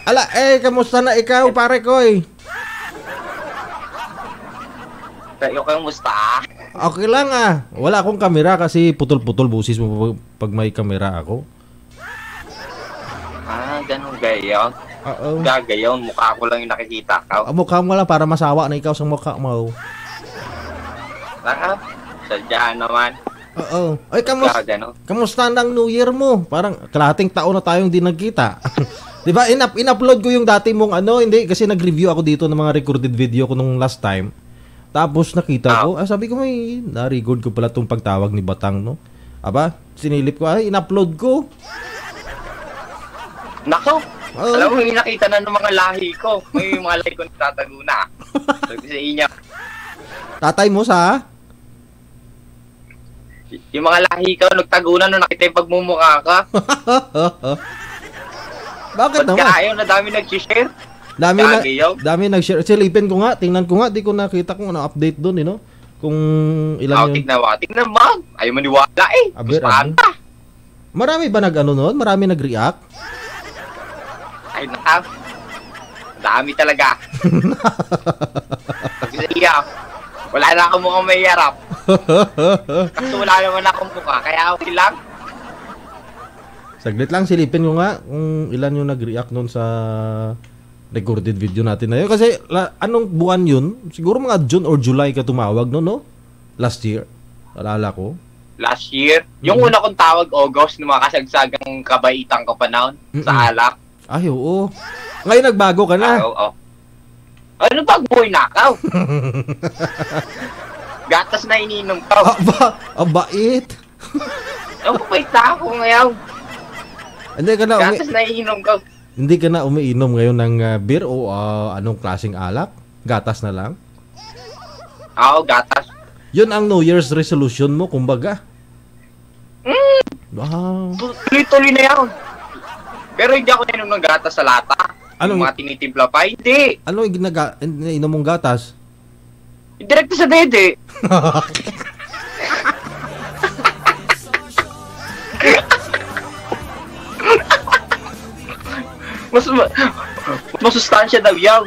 Ala, kamusta na ikaw, pare ko eh? Kayo kamusta? Okay lang ah. Wala akong kamera kasi putol-putol busis mo pag may kamera ako. Ganun gayon. Oo. Gagayon, mukha ko lang yung nakikita ka. Mukha mo lang para masawa na ikaw sa mukha mo. Sadya naman. Oo. Ay, kamusta ng New Year mo? Parang kalahating taon na tayong di nagkita. Di ba? In-upload ko yung dati mong hindi kasi nag-review ako dito ng mga recorded video ko nung last time. Tapos nakita ko, sabi ko may na-record ko pala tong pagtawag ni Batang, no? Aba, sinilip ko, in-upload ko. Nako, alam mo, nakita na ng mga lahi ko. May mga lahi ko natatago na. Sabi sa inyo. Tatay mo sa? Yung mga lahi ko, nagtago na nung nakita yung pagmumukha ka. Bakit naman? Ba't ayaw na dami nag-share? Dami nag-share. Silipin ko nga, tingnan ko nga, di ko nakita kung ano update doon, no? Kung ilan yun. Tignan mo. Ayaw maniwala eh. Marami ba nag-ano noon? Marami nag-react? Ay, dami talaga. Kasi wala na akong mukhang may harap. Kasi wala naman akong mukha, kaya okay lang. Saglit lang, silipin ko nga kung ilan yung nag-react noon sa recorded video natin na yun. Kasi anong buwan yun? Siguro mga June or July ka tumawag no? Last year. Alala ko. Last year? Yung una kong tawag, August, nung mga kasagsagang kabaitang kapanahon sa alak. Ay, oo. Ngayon nagbago ka na. Oo. Ano bagboy na ka? Gatas na ininom ka. Bait. Bait na ako ngayon. Gatas na ininom ka. Hindi ka na umiinom ngayon ng beer o anong klaseng alak? Gatas na lang? Oo, gatas. Yun ang New Year's resolution mo, kumbaga. Wow. Tuloy-tuloy na yan. Pero hindi ako inom ng gatas sa lata. Yung mga tinitimpla pa, hindi. Ano yung inom mong gatas? Direkto sa dede. Masustansya daw yan.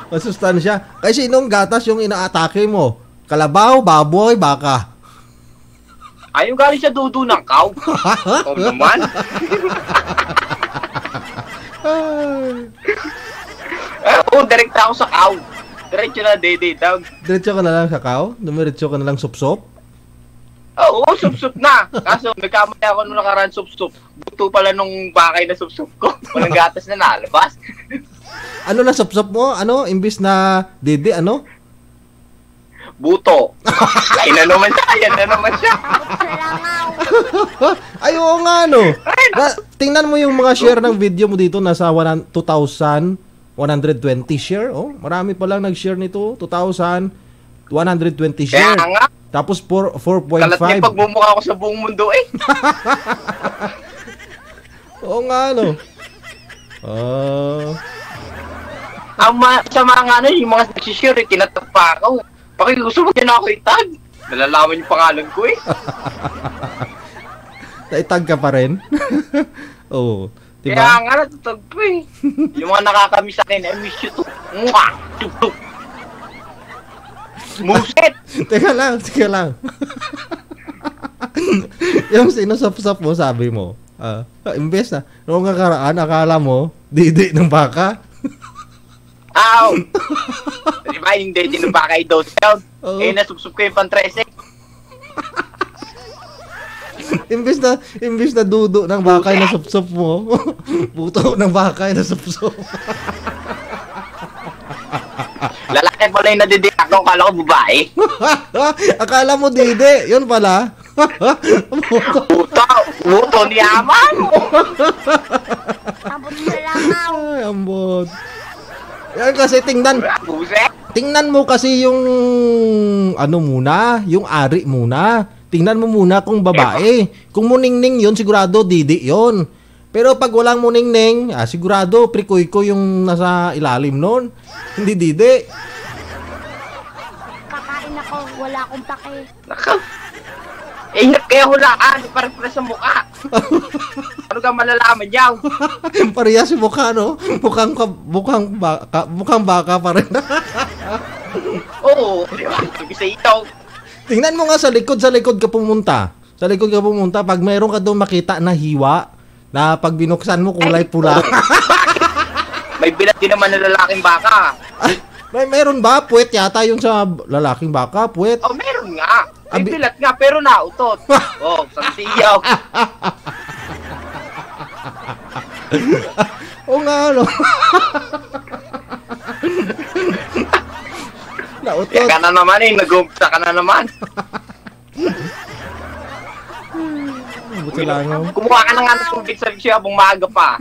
Masustansya? Kasi inong gatas yung inaatake mo. Kalabaw, baboy, baka. Yung galing sa dudu ng cow. O naman. Direkta ako sa cow. Diretso na dede daw. Diretso ka na lang sa cow? Dumiretso ka na lang sup-sup? Oo, sup-sup na. Kaso nagkamali ako nung nakaraan sup-sup. Buto pala nung bakay na sup-sup ko. Walang gatas na nalabas. Ano na sup-sup mo? Imbis na dede, Buto. Yan na naman siya. Ay, oo nga, tingnan mo yung mga share ng video mo dito. Nasa 2,120 share. Marami pa lang nag-share nito. 2,120 share. Kaya nga. Tapos 4.5. Kalat niya pagmumukha ko sa buong mundo eh. Oo nga, Sa mga yung mga nag-share, tinatak pa ako. Pakiuso mo din ako itag. Nalalaman yung pangalan ko eh. Naitag ka pa rin? Oo. Diba? Kaya nga natutag ko eh. Yung mga nakakamiss sa akin, I miss you too. Mwah! Tuk-tuk! Muset! Teka lang. Yung sinusap-sap mo, sabi mo, imbes na, noong nakaraan, akala mo, didi ng baka. Aw! Diba yung didi ng baka ay dose down? Nasupsup ko yung pantresek. Imbis na dudo ng bakay na supsup mo, buto ng bakay na supsup. Lalaki pala yung nadidik ako, kala ko babae. Akala mo didi, yun pala. Buto ni Aman. Ambot na langaw. Ay, ambot. Yan kasi tingnan mo kasi yung yung ari muna. Tingnan mo muna kung babae. Kung muningning yun, sigurado didi yun. Pero pag walang muningning, sigurado prikoy ko yung nasa ilalim nun. Hindi didi. Kakain ako, wala akong pake. Eh, hirap kaya hulaan. Parang sa mukha. Ano ka malalaman yaw? Parehas yung mukha, no? Mukhang baka pa rin. Oo, di ba? Sabi sa ikaw. Tingnan mo nga sa likod ka pumunta. Sa likod ka pumunta, pag mayroon ka doon makita na hiwa, na pag binuksan mo kulay pula. May bilat din naman na lalaking baka. Ay, meron ba? Puwet yata yung sa lalaking baka, puwet. Oh, meron nga. May bilat nga, pero nautot. Oh, sansiyaw. O nga, ano? Nautot. Kaya ka na naman eh, nag-umpisa ka na naman. Buti lang, no? Kumuha ka na nga ng tubig sa siya habang maaga pa.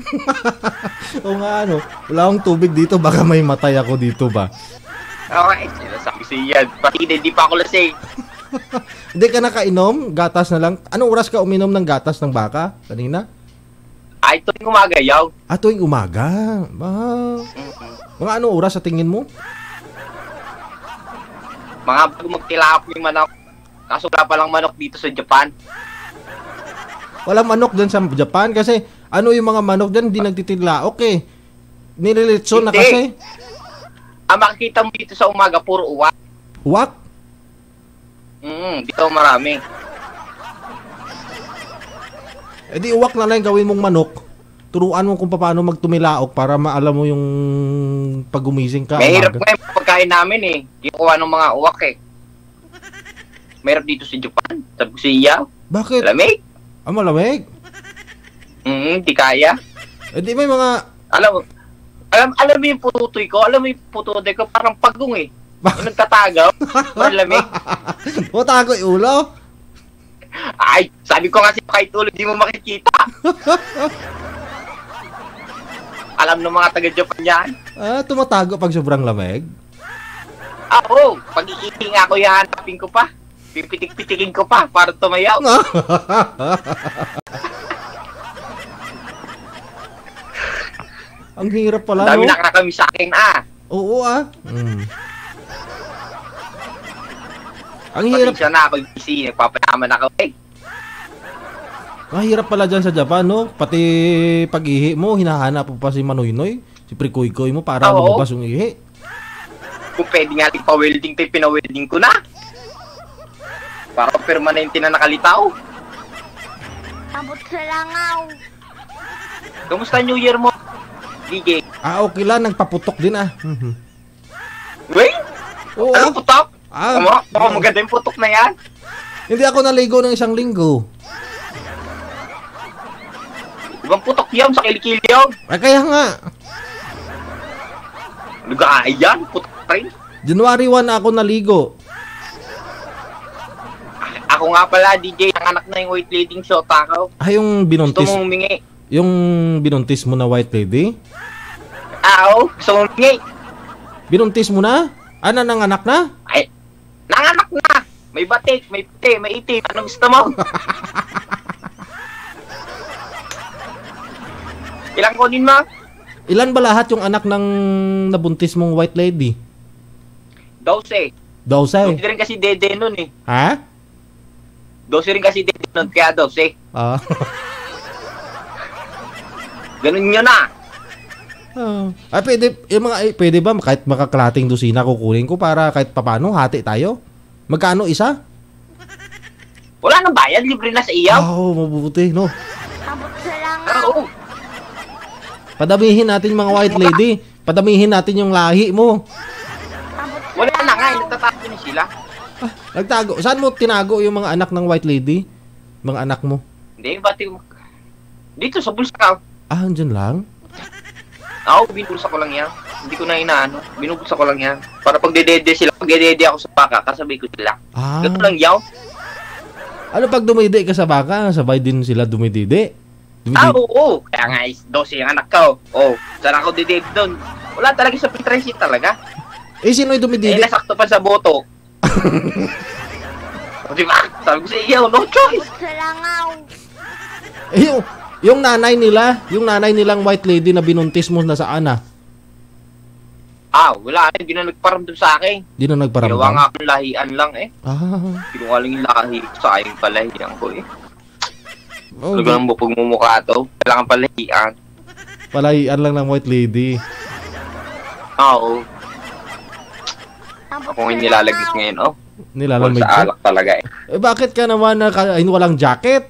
O nga, ano? Wala akong tubig dito, baka may matay ako dito ba? Okay, sabi siya, pati hindi pa ako lasing. Hindi ka nakainom? Gatas na lang? Anong oras ka uminom ng gatas ng baka kanina? Ay, tuwing umaga, yaw. Tuwing umaga. Mga anong oras sa tingin mo? Mga bago magtilapon yung manok. Kaso wala palang manok dito sa Japan. Walang manok dyan sa Japan kasi ano yung mga manok dyan hindi nagtitilaok eh. Nililitso na kasi. Ang makikita mo dito sa umaga, puro uwak. Uwak? Dito marami. Eh di uwak na lang gawin mong manok. Turuan mo kung paano magtumilaok para maalam mo yung pag gumising ka. Mahirap nga yung pagkain namin eh. Kinukuha ng mga uwak eh. Mahirap dito sa Japan. Sa Busiya. Bakit? Lamig. Malamig? Di kaya. Eh di may mga... Alam mo yung pututoy ko? Alam mo yung pututoy ko? Parang pagong eh. Yung nagtatagaw. Malamig. Matago yung ulo? Ay, sabi ko nga kahit ulo di mo makikita. Alam ng mga taga-Japan yan. Tumatago pag sobrang lamig? Oo. Pag iiting ako yan, hanapin ko pa. Pipitik-pitikin ko pa para tumayaw. Ang hirap pala, dami no? nakakami sa akin, Oo, Ang hirap. Pasensya na, pag-busy, nagpapayaman ako eh. Ang hirap pala dyan sa Japan, no? Pati pag-ihi mo, hinahanap mo pa si Manoynoy, si Prikoy-koy mo para lumabas yung ihi. Kung pwede nga rin pa-welding tayo, pina-welding ko na. Para permanente na nakalitaw. Abot sa langaw. Kamusta New Year mo, DJ? Okay lang, nagpaputok din Wait? Oo, Ano putok? Baka maganda yung putok na yan. Hindi ako naligo ng isang linggo. Ibang putok yun, sa kilikili yun. Kaya nga. Lugay yan, putok rin. January 1 ako naligo. Ako nga pala, DJ, ang anak na yung white lady ng shota ko. Yung binuntis. Gusto mong humingi. Yung binuntis mo na white lady? Oo, gusto mong humingi. Binuntis mo na? Nanganak na? Ay, nanganak na. May batik, may puti, may itim. Anong gusto mo? Ilang kunin mo? Ilan ba lahat yung anak ng nabuntis mong white lady? 12. 12? 12 rin kasi dede nun eh. Ha? 12 rin kasi dede nun, kaya 12. Ganun yun na. Pwede ba kahit makaklating dosina kukunin ko para kahit papano hati tayo? Magkano isa? Wala nang bayad, libre na sa iyaw. Mabuti, no? Abot sa langaw. Oo. Padamihin natin mga white lady. Padamihin natin yung lahi mo. Wala na nga, nagtatago na sila. Nagtago. Saan mo tinago yung mga anak ng white lady? Mga anak mo? Hindi, bati mo. Dito sa bulsa. Andyan lang? Oo, binubulsa ko lang yan. Hindi ko na inaano. Binubulsa ko lang yan. Para pag dedede sila, pag dedede ako sa baka, kasabay ko sila. Ganito lang yaw. Ano pag dumidi ka sa baka, sabay din sila dumididi? Oo. Kaya nga, 12 yung anak ko. Saan ako dedede doon? Wala talaga sa P30 talaga. Sino yung dumididi? Nasakto pa sa boto. Diba? Sabi ko sa iyo, no choice. Abot sa langaw. Yung nanay nilang white lady na binuntis mo na saan Wala. Hindi na nagparamdam sa akin. Di na nagparamdam? Ginawa nga akong lahian lang eh. Ginawa lang yung lahi ko sa aking palahian ko eh. Talaga nang pagmumukha to. Kailangan palahian. Palahian lang ng white lady. Oo. Ako yung nilalagis ngayon, Nilalamig sa alak talaga eh. Bakit ka naman walang jacket?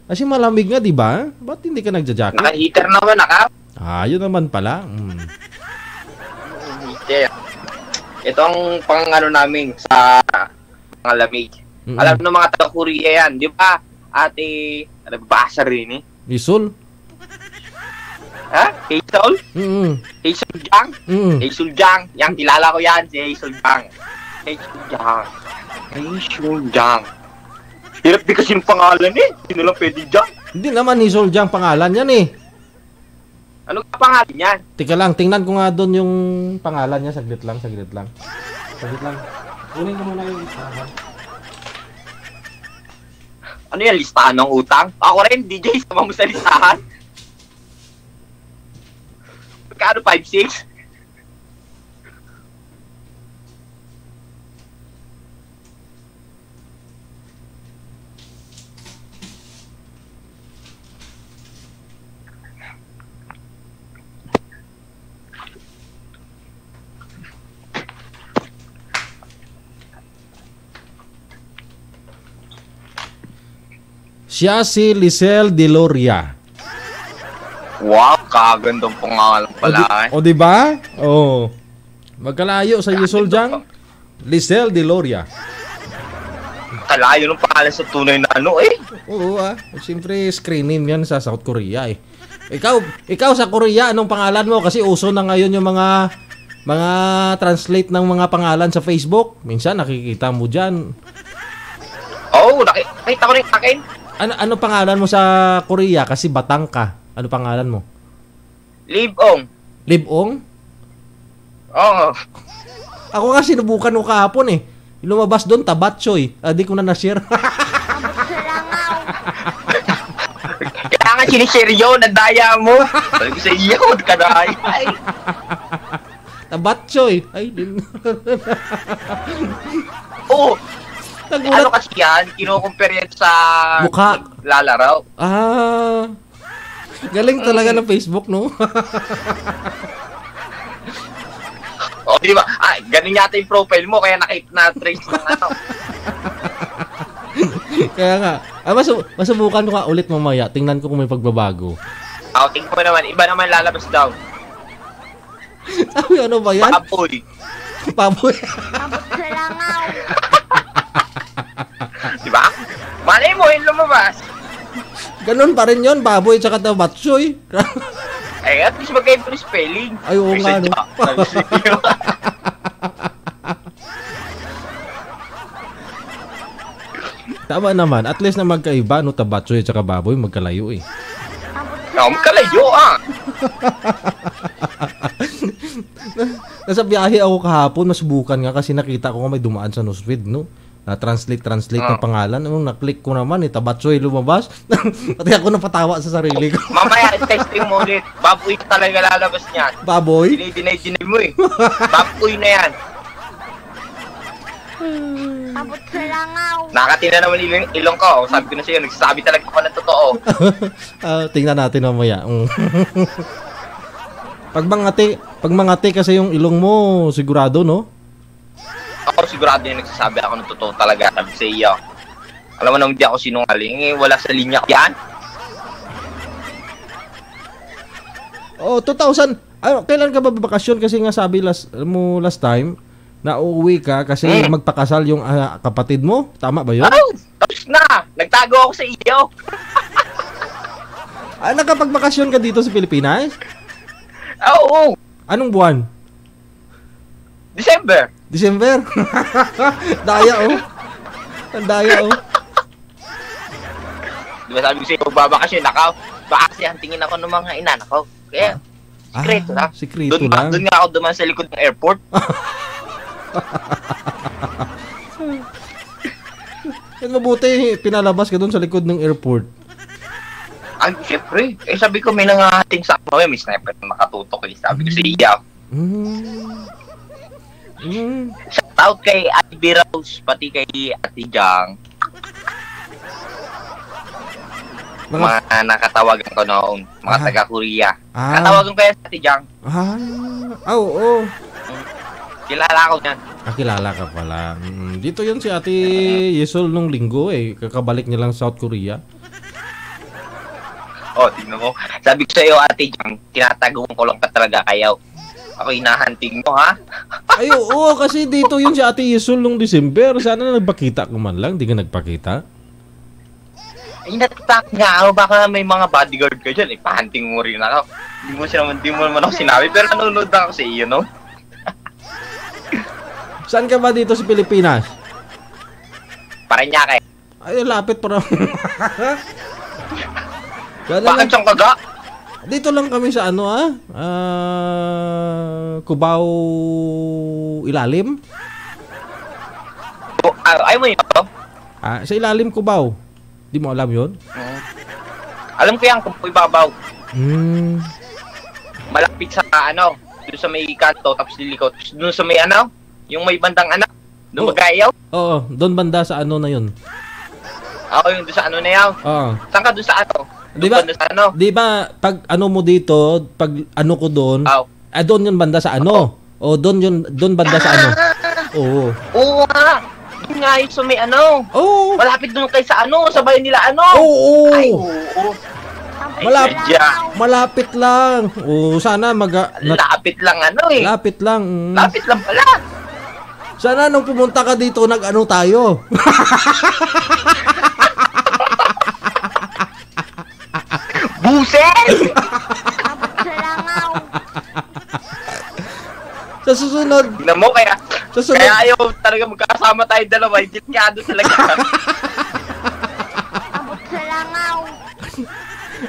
Kasi malamig nga, di ba? Ba't hindi ka nagja-jacket? Naka-heater naman, Yun naman pala. Heater. Ito ang pang-ano namin sa pangalamig. Alam ng mga taga-Korea yan, di ba? Ate, basa rin eh. Isul? Hazel? Hazel Jang? Hazel Jang. Yan, kilala ko yan, si Hazel Jang. Hazel Jang. Hirap di kasi yung pangalan eh. Sino lang pwede dyan? Hindi naman Hazel Jang pangalan yan eh. Ano ka pangalan yan? Tika lang, tingnan ko nga doon yung pangalan niya. Saglit lang. Kunin ko muna yung listahan. Ano yan, listahan ng utang? Ako rin, DJ, sama mo sa listahan. Magkano, 5'6"? Siya si Lisel Deloria. Wow, kagandang pangalan pala eh. O diba? Magkalayo sa Hazel Jang. Lisel Deloria. Kalayo ng pangalan sa tunay na ano eh. Oo siyempre screen name yan sa South Korea eh. Ikaw sa Korea, anong pangalan mo? Kasi uso na ngayon yung mga translate ng mga pangalan sa Facebook. Minsan nakikita mo dyan. Nakita ko rin akin. Ano pangalan mo sa Korea? Kasi Batang ka. Ano pangalan mo? Libong. Libong? Oo. Ako nga sinubukan ko kahapon eh. Lumabas doon, Tabatchoy. Di ko na na-share. Kailangan sinishare yun, nadaya mo. Sabi ko sa iyo, kadaya. Tabatchoy. Ay, din. Nagulat. Ano kasi yan? Kino-compare yan sa mukha. Lalaraw. Galing talaga ng Facebook, no? Di ba? Ganun yata yung profile mo, kaya na-trace ng ano. Kaya nga. Masubukan ko nga ulit mamaya. Tingnan ko kung may pagbabago. Tingnan ko naman. Iba naman lalabas daw. Ano ba yan? Paboy. Abot sa langaw. Diba? Malay mo, yung lumabas. Ganun pa rin yun, baboy tsaka Tabatchoy. At least magkaiba yung spelling. Ay, oo nga, no? Tama naman, at least na magkaiba, no? Tabatchoy tsaka baboy, magkalayo eh. Magkalayo Nasa biyahe ako kahapon, masubukan nga kasi nakita ko nga may dumaan sa newsfeed, no? Na-translate ng pangalan. Nung na-click ko naman, Tabatchoy lumabas. Pati ako napatawa sa sarili ko. Mamaya, testing mo ulit. Baboy talaga lalabas niyan. Baboy? Dinay mo eh. Baboy na yan. Abot sa langaw. Nakatina naman ilong ko. Sabi ko na sa'yo, nagsasabi talaga ako ng totoo. Tingnan natin mamaya. Pag mangati kasi yung ilong mo, sigurado, no? Ako sigurado yung nagsasabi ako ng totoo talaga. Sabi sa iyo. Alam mo naman di ako sinungaling. Wala sa linya ko yan. 2,000. Kailan ka ba babakasyon? Kasi nga sabi last time, na uuwi ka kasi magpakasal yung kapatid mo. Tama ba yun? Tapos na. Nagtago ako sa iyo. Nakapagbakasyon ka dito sa Pilipinas? Oo. Anong buwan? December. Daya Ang daya Di ba sabi ko sa'yo, babakasyon ako. Baka kasi hantingin ako ng mga inanak ko. Kaya, sikreto lang. Sikreto lang. Doon nga ako duman sa likod ng airport. Mabuti, pinalabas ka doon sa likod ng airport. Siyempre. Sabi ko, may nangahating sa ako. May sniper na makatutok. Sabi ko sa iya. Shout out kay Ate Rose, pati kay Ate Jang. Mga nakatawagan ko noon, mga taga-Korea. Nakatawagan ko yan sa Ate Jang. Oo. Kilala ko yan. Kilala ka pala. Dito yun si Ate Yesol nung linggo kakabalik niya lang South Korea. Tingnan mo. Sabi ko sa'yo, Ate Jang, tinatagong ko lang ka talaga kayaw. Ako hinahanting mo, ha? Ay, oo, kasi dito yun si Ate Yesol nung December. Sana nagpakita ko man lang. Di ka nagpakita? Ay, natatak nga ako. Baka may mga bodyguard ka dyan. Pahanting mo rin ako. Di mo naman ako sinabi. Pero nanonood ako sa iyo, no? Saan ka ba dito sa Pilipinas? Parañaque. Ay, lapit pa Bakit siyang kaga? Dito lang kami sa Cubao Ilalim. Ay mo yun ito? Sa Ilalim Cubao. Di mo alam yun? Alam ko yan kung ibabaw. Malapit sa doon sa may kanto, tapos liliko. Doon sa may yung may bandang doon magayaw. Oo, doon banda sa na yun. Yung doon sa na yan. Oo. Saan ka doon sa Di ba pag mo dito, pag ko doon, doon yun banda sa doon banda sa Oo. Oo nga. Doon nga yung sa may Oo. Malapit doon kay sa sa bayan nila Oo. Ay, oo. Malapit lang. Sana lapit lang Lapit lang. Lapit lang pala. Sana nung pumunta ka dito, tayo. Buset! Abot sa langaw. Sa susunod. Tignan mo, kaya ayaw talaga magkasama tayo dalawa. Hindi nga doon talaga. Abot sa langaw.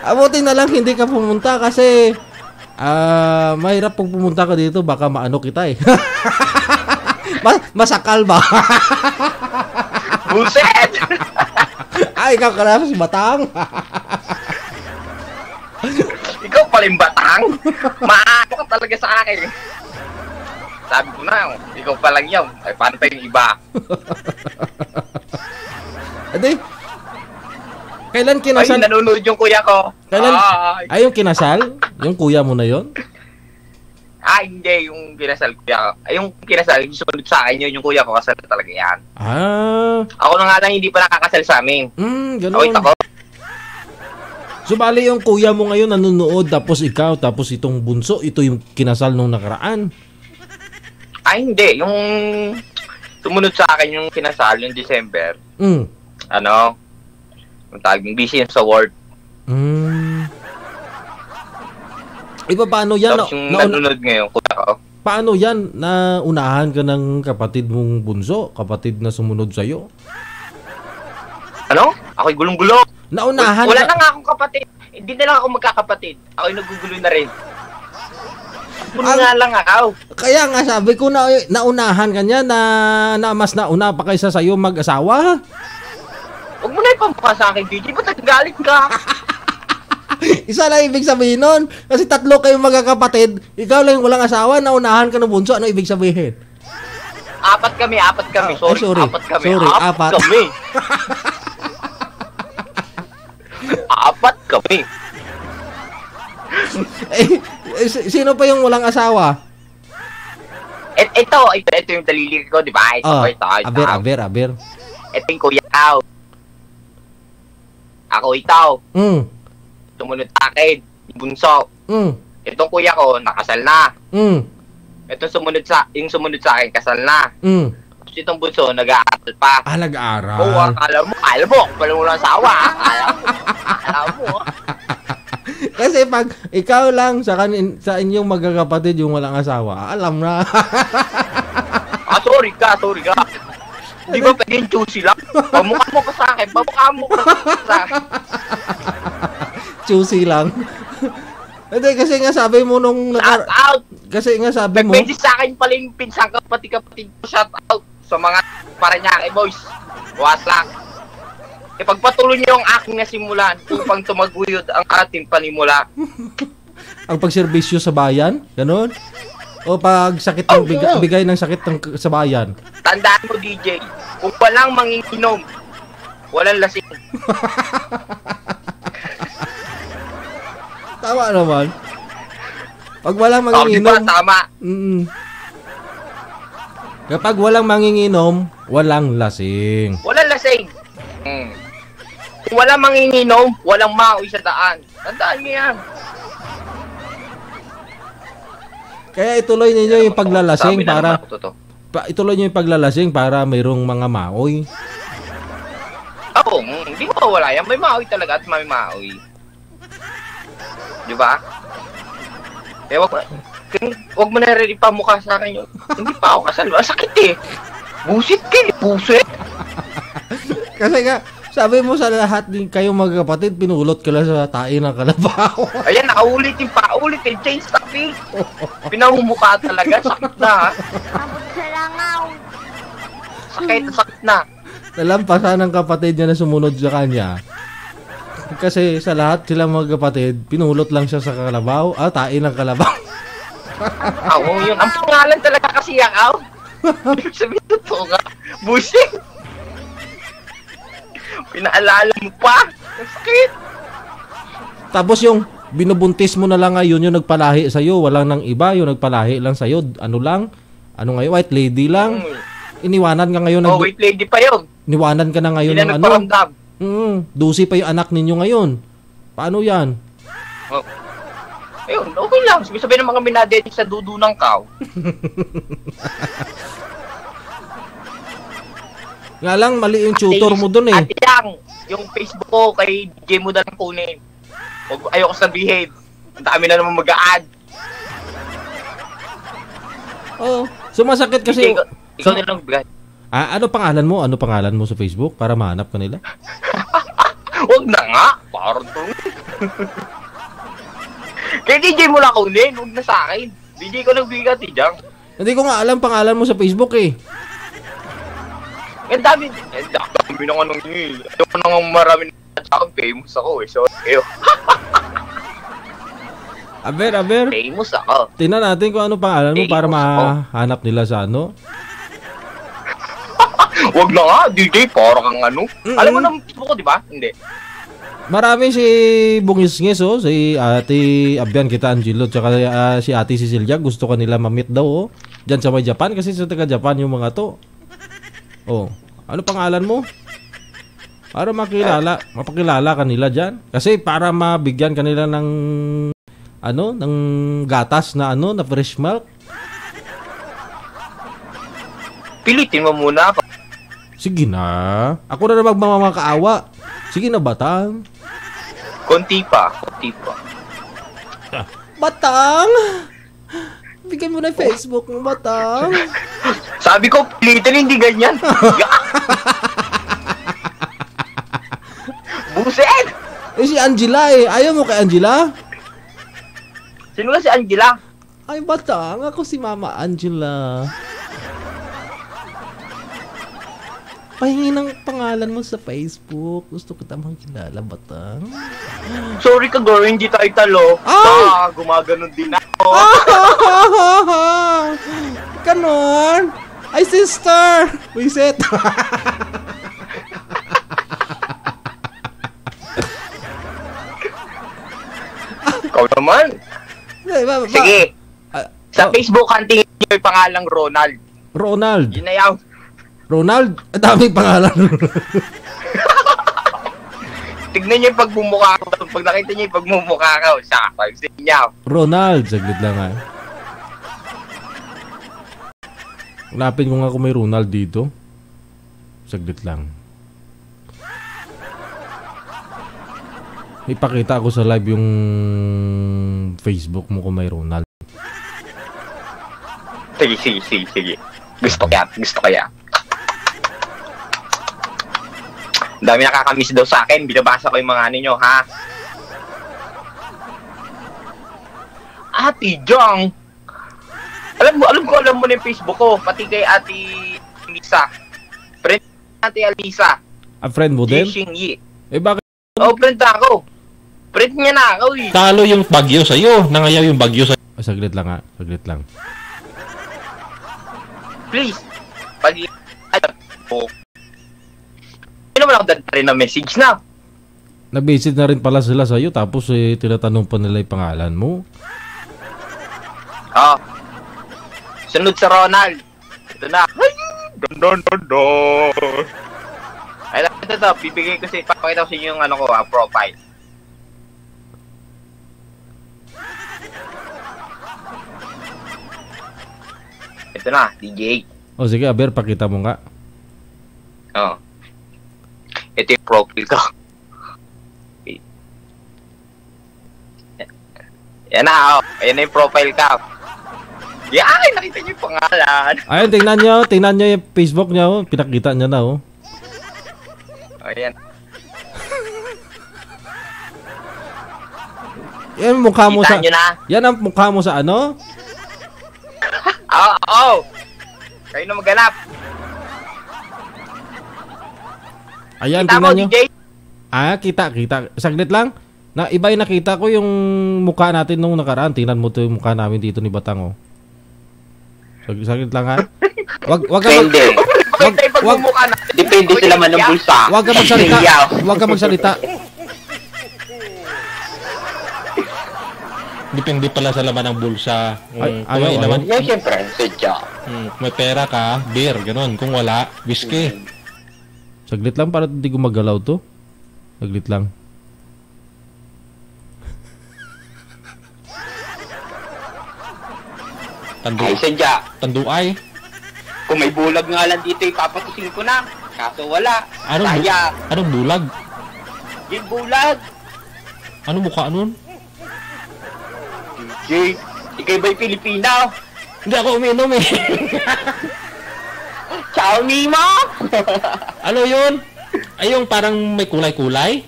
Abutin na lang hindi ka pumunta kasi mahirap pag pumunta ka dito, baka maano kita Masakal ba? Buset! Ay, ikaw ka na si Batang. Ikaw pala yung Batang? Maano ka talaga sa akin. Sabi ko na, ikaw pa lang yun. Ay, paano pa yung iba? Adi, kailan kinasal? Ay, nanonood yung kuya ko. Kailan? Ay, yung kinasal? Yung kuya mo na yon? Hindi. Yung kinasal kuya ko. Yung kinasal, yung sumunod sa akin yun, yung kuya ko, kasal talaga yan. Ako na nga lang hindi pa nakakasal sa amin. Ganun. Ako. So, bali yung kuya mo ngayon nanonood, tapos ikaw, tapos itong bunso, ito yung kinasal nung nakaraan. Hindi. Yung sumunod sa akin yung kinasal, yung December. Yung tawag, yung BCMS Award. Iba paano yan? Tapos yung nanonood ngayon, kuya ko. Paano yan na unahan ka ng kapatid mong bunso? Kapatid na sumunod sa'yo? Ako'y gulong-gulo. Naunahan Wala na nga akong kapatid. Hindi na lang ako magkakapatid. Ako'y nagugulo na rin. Puno nga lang ako. Kaya nga sabi ko na naunahan ka niya na mas nauna pa kaysa sa'yo mag-asawa. Huwag mo na ipamukha sa akin, DJ. Ba't nagagalit ka? Isa lang ibig sabihin nun. Kasi 3 kayong magkakapatid. Ikaw lang yung walang asawa, naunahan ka ng bunso. Ano ibig sabihin? 4 kami. Sorry. 4 kami. Sorry, 4 kami. 4 kami. Sino pa yung walang asawa? Ito yung dalili ko, di ba? Ito. Aber. Ito yung kuya ko. Ako ito. Sumunod sa akin, yung bunso. Itong kuya ko, nakasal na. Ito yung sumunod sa akin, kasal na. Tapos itong bunso, nag-aaral pa. Nag-aaral. Oo, alam mo, pala mo lang asawa. Alam mo. Kasi pag ikaw lang sa inyong magkakapatid yung walang asawa, alam na. Sorry ka. Di ba pwede yung choosy lang? Pamukha mo pa sa akin. Choosy lang. Hindi, kasi nga sabi mo nung... Shout out! Kasi nga sabi mo... Nag-message sa akin pala yung pinsang kapatid ko. Shout out sa mga Parañaque boys. Bukas lang. Ipagpatuloy niyo ang aking nasimulan upang tumaguyod ang ating panimula. Ang pagserbisyo sa bayan? Ganon? O pag sakit ng bigay ng sakit ng sa bayan. Tandaan mo, DJ, kung walang manginginom, walang lasing. Tama naman. Pag walang manginginom, diba? Tama. Kapag walang manginginom, walang lasing. Walang lasing. Kung walang manginginom, walang maoy sa daan. Tandaan niyo yan. Kaya ituloy niyo yung paglalasing para ituloy niyo yung paglalasing para mayroong mga maoy. Oo, hindi mo wala yan. May maoy talaga at may maoy. Di ba? Eh, wag mo na rin ipamukha sa akin yun. Hindi pa ako kasal. Sakit eh. Busit ka eh. Busit. Kasi nga, sabi mo sa lahat din kayong magkapatid, pinulot ka lang sa tain ng kalabaw. Ayan, nakaulitin pa. Ulitin. Change topic. Pinamumukha talaga. Sakit na ha. Abot sa langaw. Sakit na. Nalampasan ng kapatid niya na sumunod sa kanya. Kasi sa lahat sila magkapatid, pinulot lang siya sa kalabaw. Tain ng kalabaw. Oo, yun. Ang pangalan talaga kasi yakaw. Sabihin totoo nga. Busit. Pinaalala mo pa. Ang sakit. Tapos yung binubuntis mo na lang ngayon, yung nagpalahi sa'yo, walang nang iba, yung nagpalahi lang sa'yo, ano ngayon, white lady lang. Iniwanan ka ngayon. White lady pa yun. Iniwanan ka na ngayon ng ano. Dusi pa yung anak ninyo ngayon. Paano yan? Oh. Ayun, okay lang. Sabi ng mga minadete sa dudu ng cow. Nga lang, mali yung tutor mo dun eh. At yung Facebook ko kay DJ mo na lang kunin. Ayoko sabihin. Ang dami na naman mag-a-add. Oo. Sumasakit kasi. Ikaw nilang bigay. Ano pangalan mo? Ano pangalan mo sa Facebook para mahanap ka nila? Huwag na nga. Parang to. Kaya DJ mo lang kunin. Huwag na sa akin. DJ ko nagbigat eh, Jang. Hindi ko nga alam pangalan mo sa Facebook eh. Ang dami na nga nung yun. Ayoko na nga marami na tsaka famous ako eh. So, kayo. Aber. Famous ako. Tingnan natin kung ano pangalan mo para mahanap nila sa ano. Huwag na nga, DJ. Parang kang ano. Alam mo naman Facebook ko, di ba? Hindi. Marami si Bungisngis, oh. Si Ate Abian kita Angelo, tsaka si Ate Cecilia. Gusto ka nila ma-meet daw, oh. Diyan sa may Japan, kasi sa taga-Japan yung mga to. Oh, ano pangalan mo? Para mapakilala kanila diyan. Kasi para mabigyan kanila ng ng gatas na na fresh milk. Pilitin mo muna ako. Sige na. Ako na magmamakaawa. Sige na, Batang. Konti pa. Batang! Bigyan mo na Facebook mo, Batang. Sabi ko, pilitin, hindi ganyan. Buset! Si Angela eh. Ayaw mo kay Angela? Sino nga si Angela? Ay, Batang. Ako si Mama Angela. Pahingi ng pangalan mo sa Facebook. Gusto kita makilala, Batang. Sorry ka, girl. Hindi tayo talo. Gumaganon din ako. Ganon. Ay, sister. Wiset. Ikaw naman. Sige. Sa Facebook, hantingin niyo yung pangalang Ronald. Ronald? Yun na yaw. Ronald? Daming pangalan. Tignan niyo yung pagmumukha ko. Pag nakita niyo yung pagmumukha ko, sakay sa inyo. Ronald, saglit lang ha. Hanapin ko nga kung may Ronald dito. Saglit lang. Ipakita ko sa live yung Facebook mo kung may Ronald. Sige. Gusto ko yan. Dami nakakamiss daw sa akin. Binabasa ko yung mga ninyo, ha? Ate Jong. Alam mo na yung Facebook ko. Pati kay Ate Lisa. Friend Ate Alisa. Friend mo din? Yi. Eh bakit? Friend ako. Friend niya na ako eh. Talo yung bagyo sa'yo. Nangayaw yung bagyo sa'yo. Saglit lang ha. Saglit lang. Please. Pag po. Hindi naman ako dadari na message na. Na-message na rin pala sila sa'yo tapos tinatanong pa nila yung pangalan mo. Sunod sa Ronald. Ito na. Don. Ay, ito. Bibigay ko papakita ko sa inyo yung profile. Ito na, DJ. Sige, Aber, pakita mo nga. Ito yung profile ko. Yan na, Ayan na yung profile ko. Yan, nakita niyo yung pangalan. Ayun, tingnan nyo yung Facebook niya, pinakita niya na, Ayan. Yan ang mukha mo Kita nyo na. Yan ang mukha mo sa ano? Oo. Kayo na maghanap. Ayan, Kita mo, tingnan nyo. DJ? Kita. Saglit lang. Iba yung nakita ko yung mukha natin nung nakaraan. Tingnan mo to yung mukha namin dito ni Batang, Saglit lang, ha? Wag ka Depende. Depende sila man ng bulsa. Wag ka magsalita. Depende pala sa laman ng bulsa. Ayaw. Yeah, syempre. Sadya. May pera ka, beer, ganun. Kung wala, whiskey. Saglit lang para hindi gumagalaw to. Saglit lang. Ay, sadya. Tanduay. Kung may bulag nga lang dito, ipapatusin ko na. Kaso wala. Anong bulag? Yung bulag. Anong mukha nun? DJ, ikay ba'y Pilipina? Hindi ako uminom eh. Ciao, Mima! Ano yun? Ay, yung parang may kulay-kulay?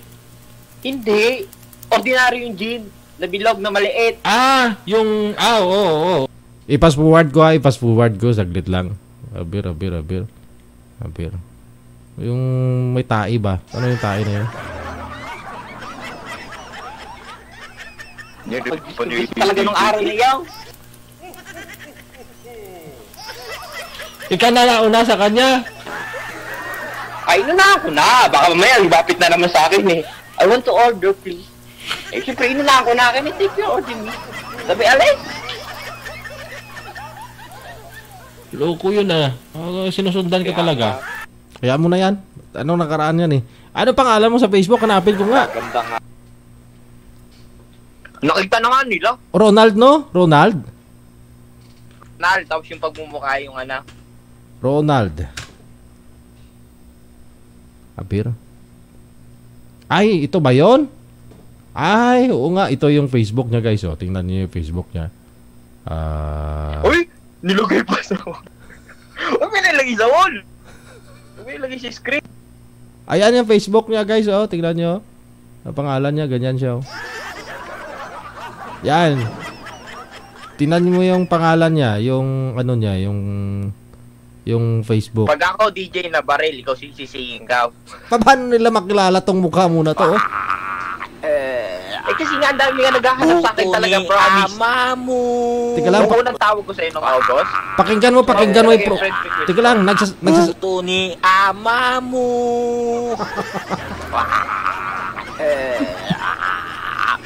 Hindi. Ordinary yung gin. Na bilog na maliit. Oo. I-pass forward ko. Saglit lang. Aber. Yung may tae ba? Ano yung tae na yun? Talaga nung araw na yaw. Ikaw na nauna sa kanya. Ay, na ako na. Baka mamaya, libapit na naman sa akin eh. I want to order, please. Siyempre, inunahan ko na akin. Take your order, me. Sabi, Alex. Loko yun sinusundan ka talaga. Kaya mo na yan. Anong nakaraan yan eh? Ano pangalan mo sa Facebook? Hanapin ko nga. Ganda nga. Nakita na nga nila. Ronald, no? Ronald, tapos yung pagmumukha yung Ronald. Aber. Ay, ito ba yun? Ay, oo nga. Ito yung Facebook niya, guys. Tingnan niyo yung Facebook niya. Uy! Nilagay pa sa wall. Huwag may nilagay sa wall. Huwag may nilagay sa screen. Ayan yung Facebook niya, guys. Tingnan niyo. Ang pangalan niya, ganyan siya. Yan. Tingnan mo yung pangalan niya, yung ano niya, yung Facebook. Pag ako DJ na baril, ikaw sisisihin ka. Paano nila makilala tong mukha muna to? Kasi nga ang dami nga naghahanap sa akin talaga, promise. Teka lang. Kung unang tawag ko sa inyo ng August. Pakinggan mo yung Teka lang, Buto ni ama mo.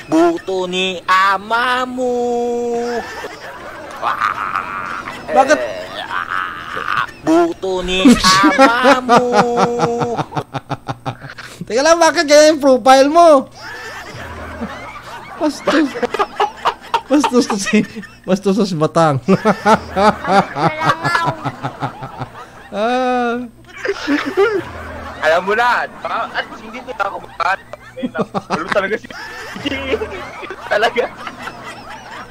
Buto ni ama mo. Bakit? Buto ni ama mo. Teka lang, bakit ganyan yung profile mo? Bastos sa Batang. Alam mo na, at hindi nila ako makahanap. Ano talaga si talaga.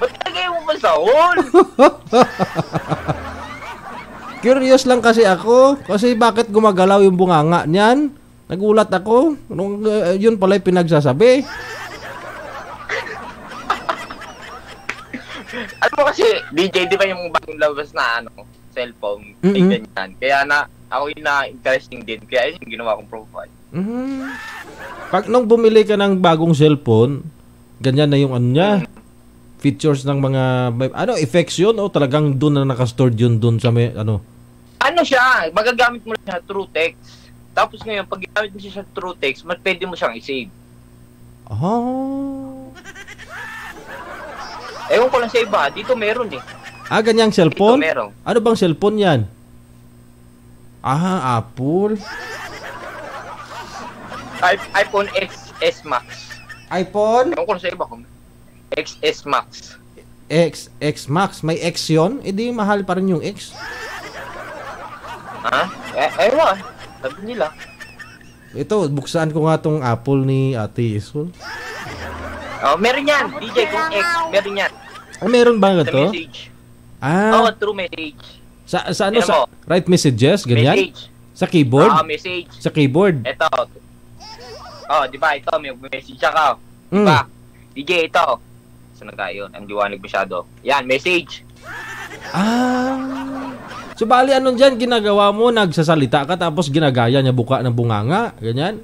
Ba't tagay mo ba sa hall? Curious lang kasi ako. Kasi bakit gumagalaw yung bunganga niyan? Nagulat ako. Yun pala yung pinagsasabi. Ano mo kasi, DJ, di ba yung bagong labas na cellphone? Ay ganyan. Kaya ako yung na-interesting din. Kaya yun yung ginawa kong profile. Pag nung bumili ka ng bagong cellphone, ganyan na yung niya. Features ng mga effects yun o talagang doon na naka-stored yun doon sa Ano siya, magagamit mo lang siya through text. Tapos ngayon, pag ginamit mo siya sa through text, pwede mo siyang i-save. Oh. Ewan ko lang sa iba, dito meron eh. Ganyang cellphone? Dito meron. Ano bang cellphone yan? Apple. iPhone XS Max. iPhone? Ewan ko lang sa iba kung XS Max. X Max. May X yun? Di mahal pa rin yung X. Ha? Ewan. Sabi nila. Ito, buksan ko nga tong Apple ni Ate Isol. Oh, meron yan. DJ kung X, meron yan. Meron ba nga Sa to? message. True message. Sa ano? Sa write messages? Ganyan? Message. Sa keyboard? Message. Sa keyboard? Ito. Di ba? Ito, may message ka. Diba? DJ, ito. Saan na tayo? Ang liwanag masyado. Yan, message. So bali anong dyan ginagawa mo? Nagsasalita ka tapos ginagaya niya buka ng bunganga? Ganyan?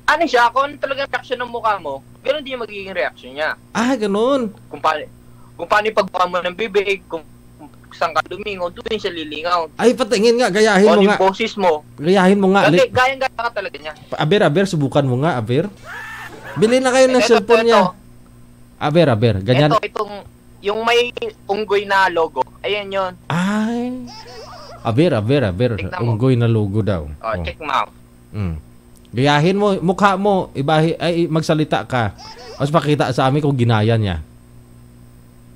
Ano siya? Kung talagang reaction ng mukha mo, ganoon din yung magiging reaction niya. Ganun. Kung paano yung pagbuka mo ng bibig, kung saan ka lumingon, doon siya lilingaw. Ay, patingin nga. Gayahin mo nga. Yung boses mo. Gayahin mo nga. Gayang-gaya ka talaga niya. Aber, subukan mo nga, Aber. Bili na kayo ng cellphone niya. Aber. Ganyan. Itong yung may unggoy na logo. Ayan yun. Ay. Aber. Unggoy na logo daw. Check mo out. Gayahin mo, mukha mo, magsalita ka. Tapos pakita sa amin kung ginaya niya.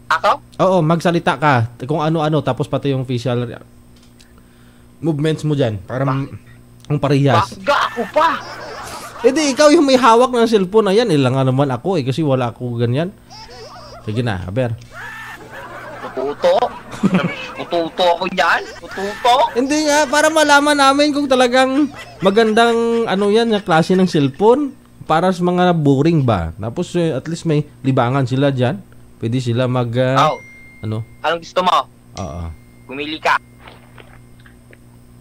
Ako? Oo, magsalita ka. Kung ano-ano, tapos pati yung facial movements mo dyan. Para ang parehas. Baga ako pa! Di, ikaw yung may hawak ng cellphone na yan. Ilang nga naman ako kasi wala ako ganyan. Sige na, Aber. Pututo ako yan? Pututo? Hindi nga, para malaman namin kung talagang magandang yan na klase ng cellphone. Para sa mga boring ba. Tapos at least may libangan sila dyan. Pwede sila Anong gusto mo? Oo. Pumili ka.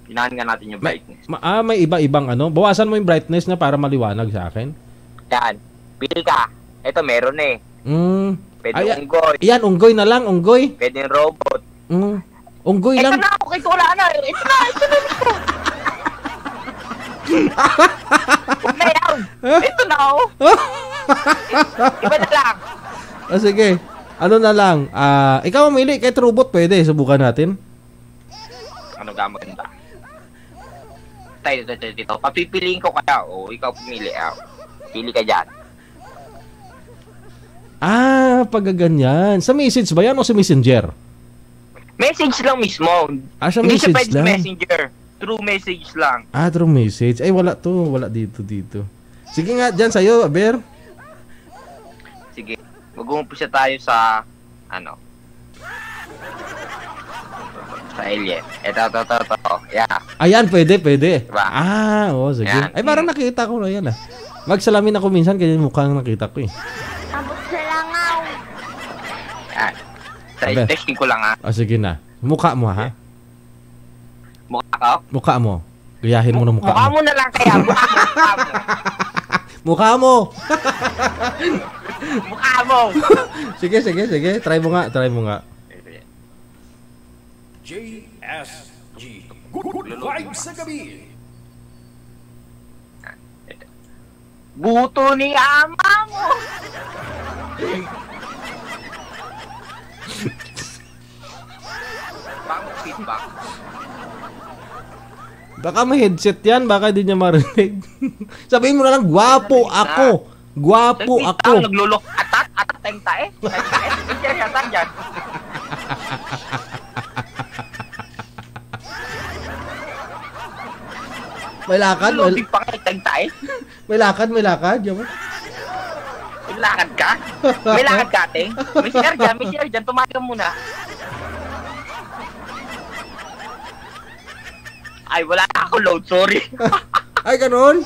Pinahan nga natin yung brightness. May iba-ibang Bawasan mo yung brightness na para maliwanag sa akin. Yan. Pili ka. Ito meron eh. Pwede unggoy. Yan, unggoy na lang, unggoy. Pwede robot. Unggoy lang. Ito na ako, kahit wala na. Ito na. Huwag na yan. Ito na ako. Iba na lang. Sige. Ano na lang? Ikaw mamili, kahit robot pwede. Subukan natin. Ano ka maganda? Ito. Papipiliin ko kaya. Ikaw pumili. Pili ka dyan. Paggaganyan. Sa message ba yan o sa messenger? Message lang mismo. Sa Hindi message siya pwede lang? messenger. True message lang. True message. Ay, wala to. Wala dito. Sige nga, dyan sa'yo, Aber. Sige. Mag-uumpisa tayo sa, sa alien. Ito. Yeah. Ayan, pwede. Diba? Sige. Yan. Ay, parang nakita ko na yan, Magsalamin ako minsan, kaya mukhang nakita ko, Abot sa langaw. Yan. Testing ko lang, sige na. Mukha mo, ha? Mukha ko? Mukha mo. Gayahin mo na mukha mo. Mukha mo na lang kaya. Mukha mo. Mukha mo. Sige. Try mo nga. JSG. Good vibes sa gabi. Buto ni ama mo. Bakit feedback? Baka may headset yan, baka di niya marinig. Sabihin mo na lang, gwapo ako. Gwapo ako. Naglulok. Atat, tayong tae. Diyan yata dyan. May lakad? Lulobig pa kayo tayong tae. May lakad? Yan mo? May lakad ka? May lakad ka, ting? May share dyan. Tumaga muna. Ay, wala na ako load. Sorry. Ay, ganun?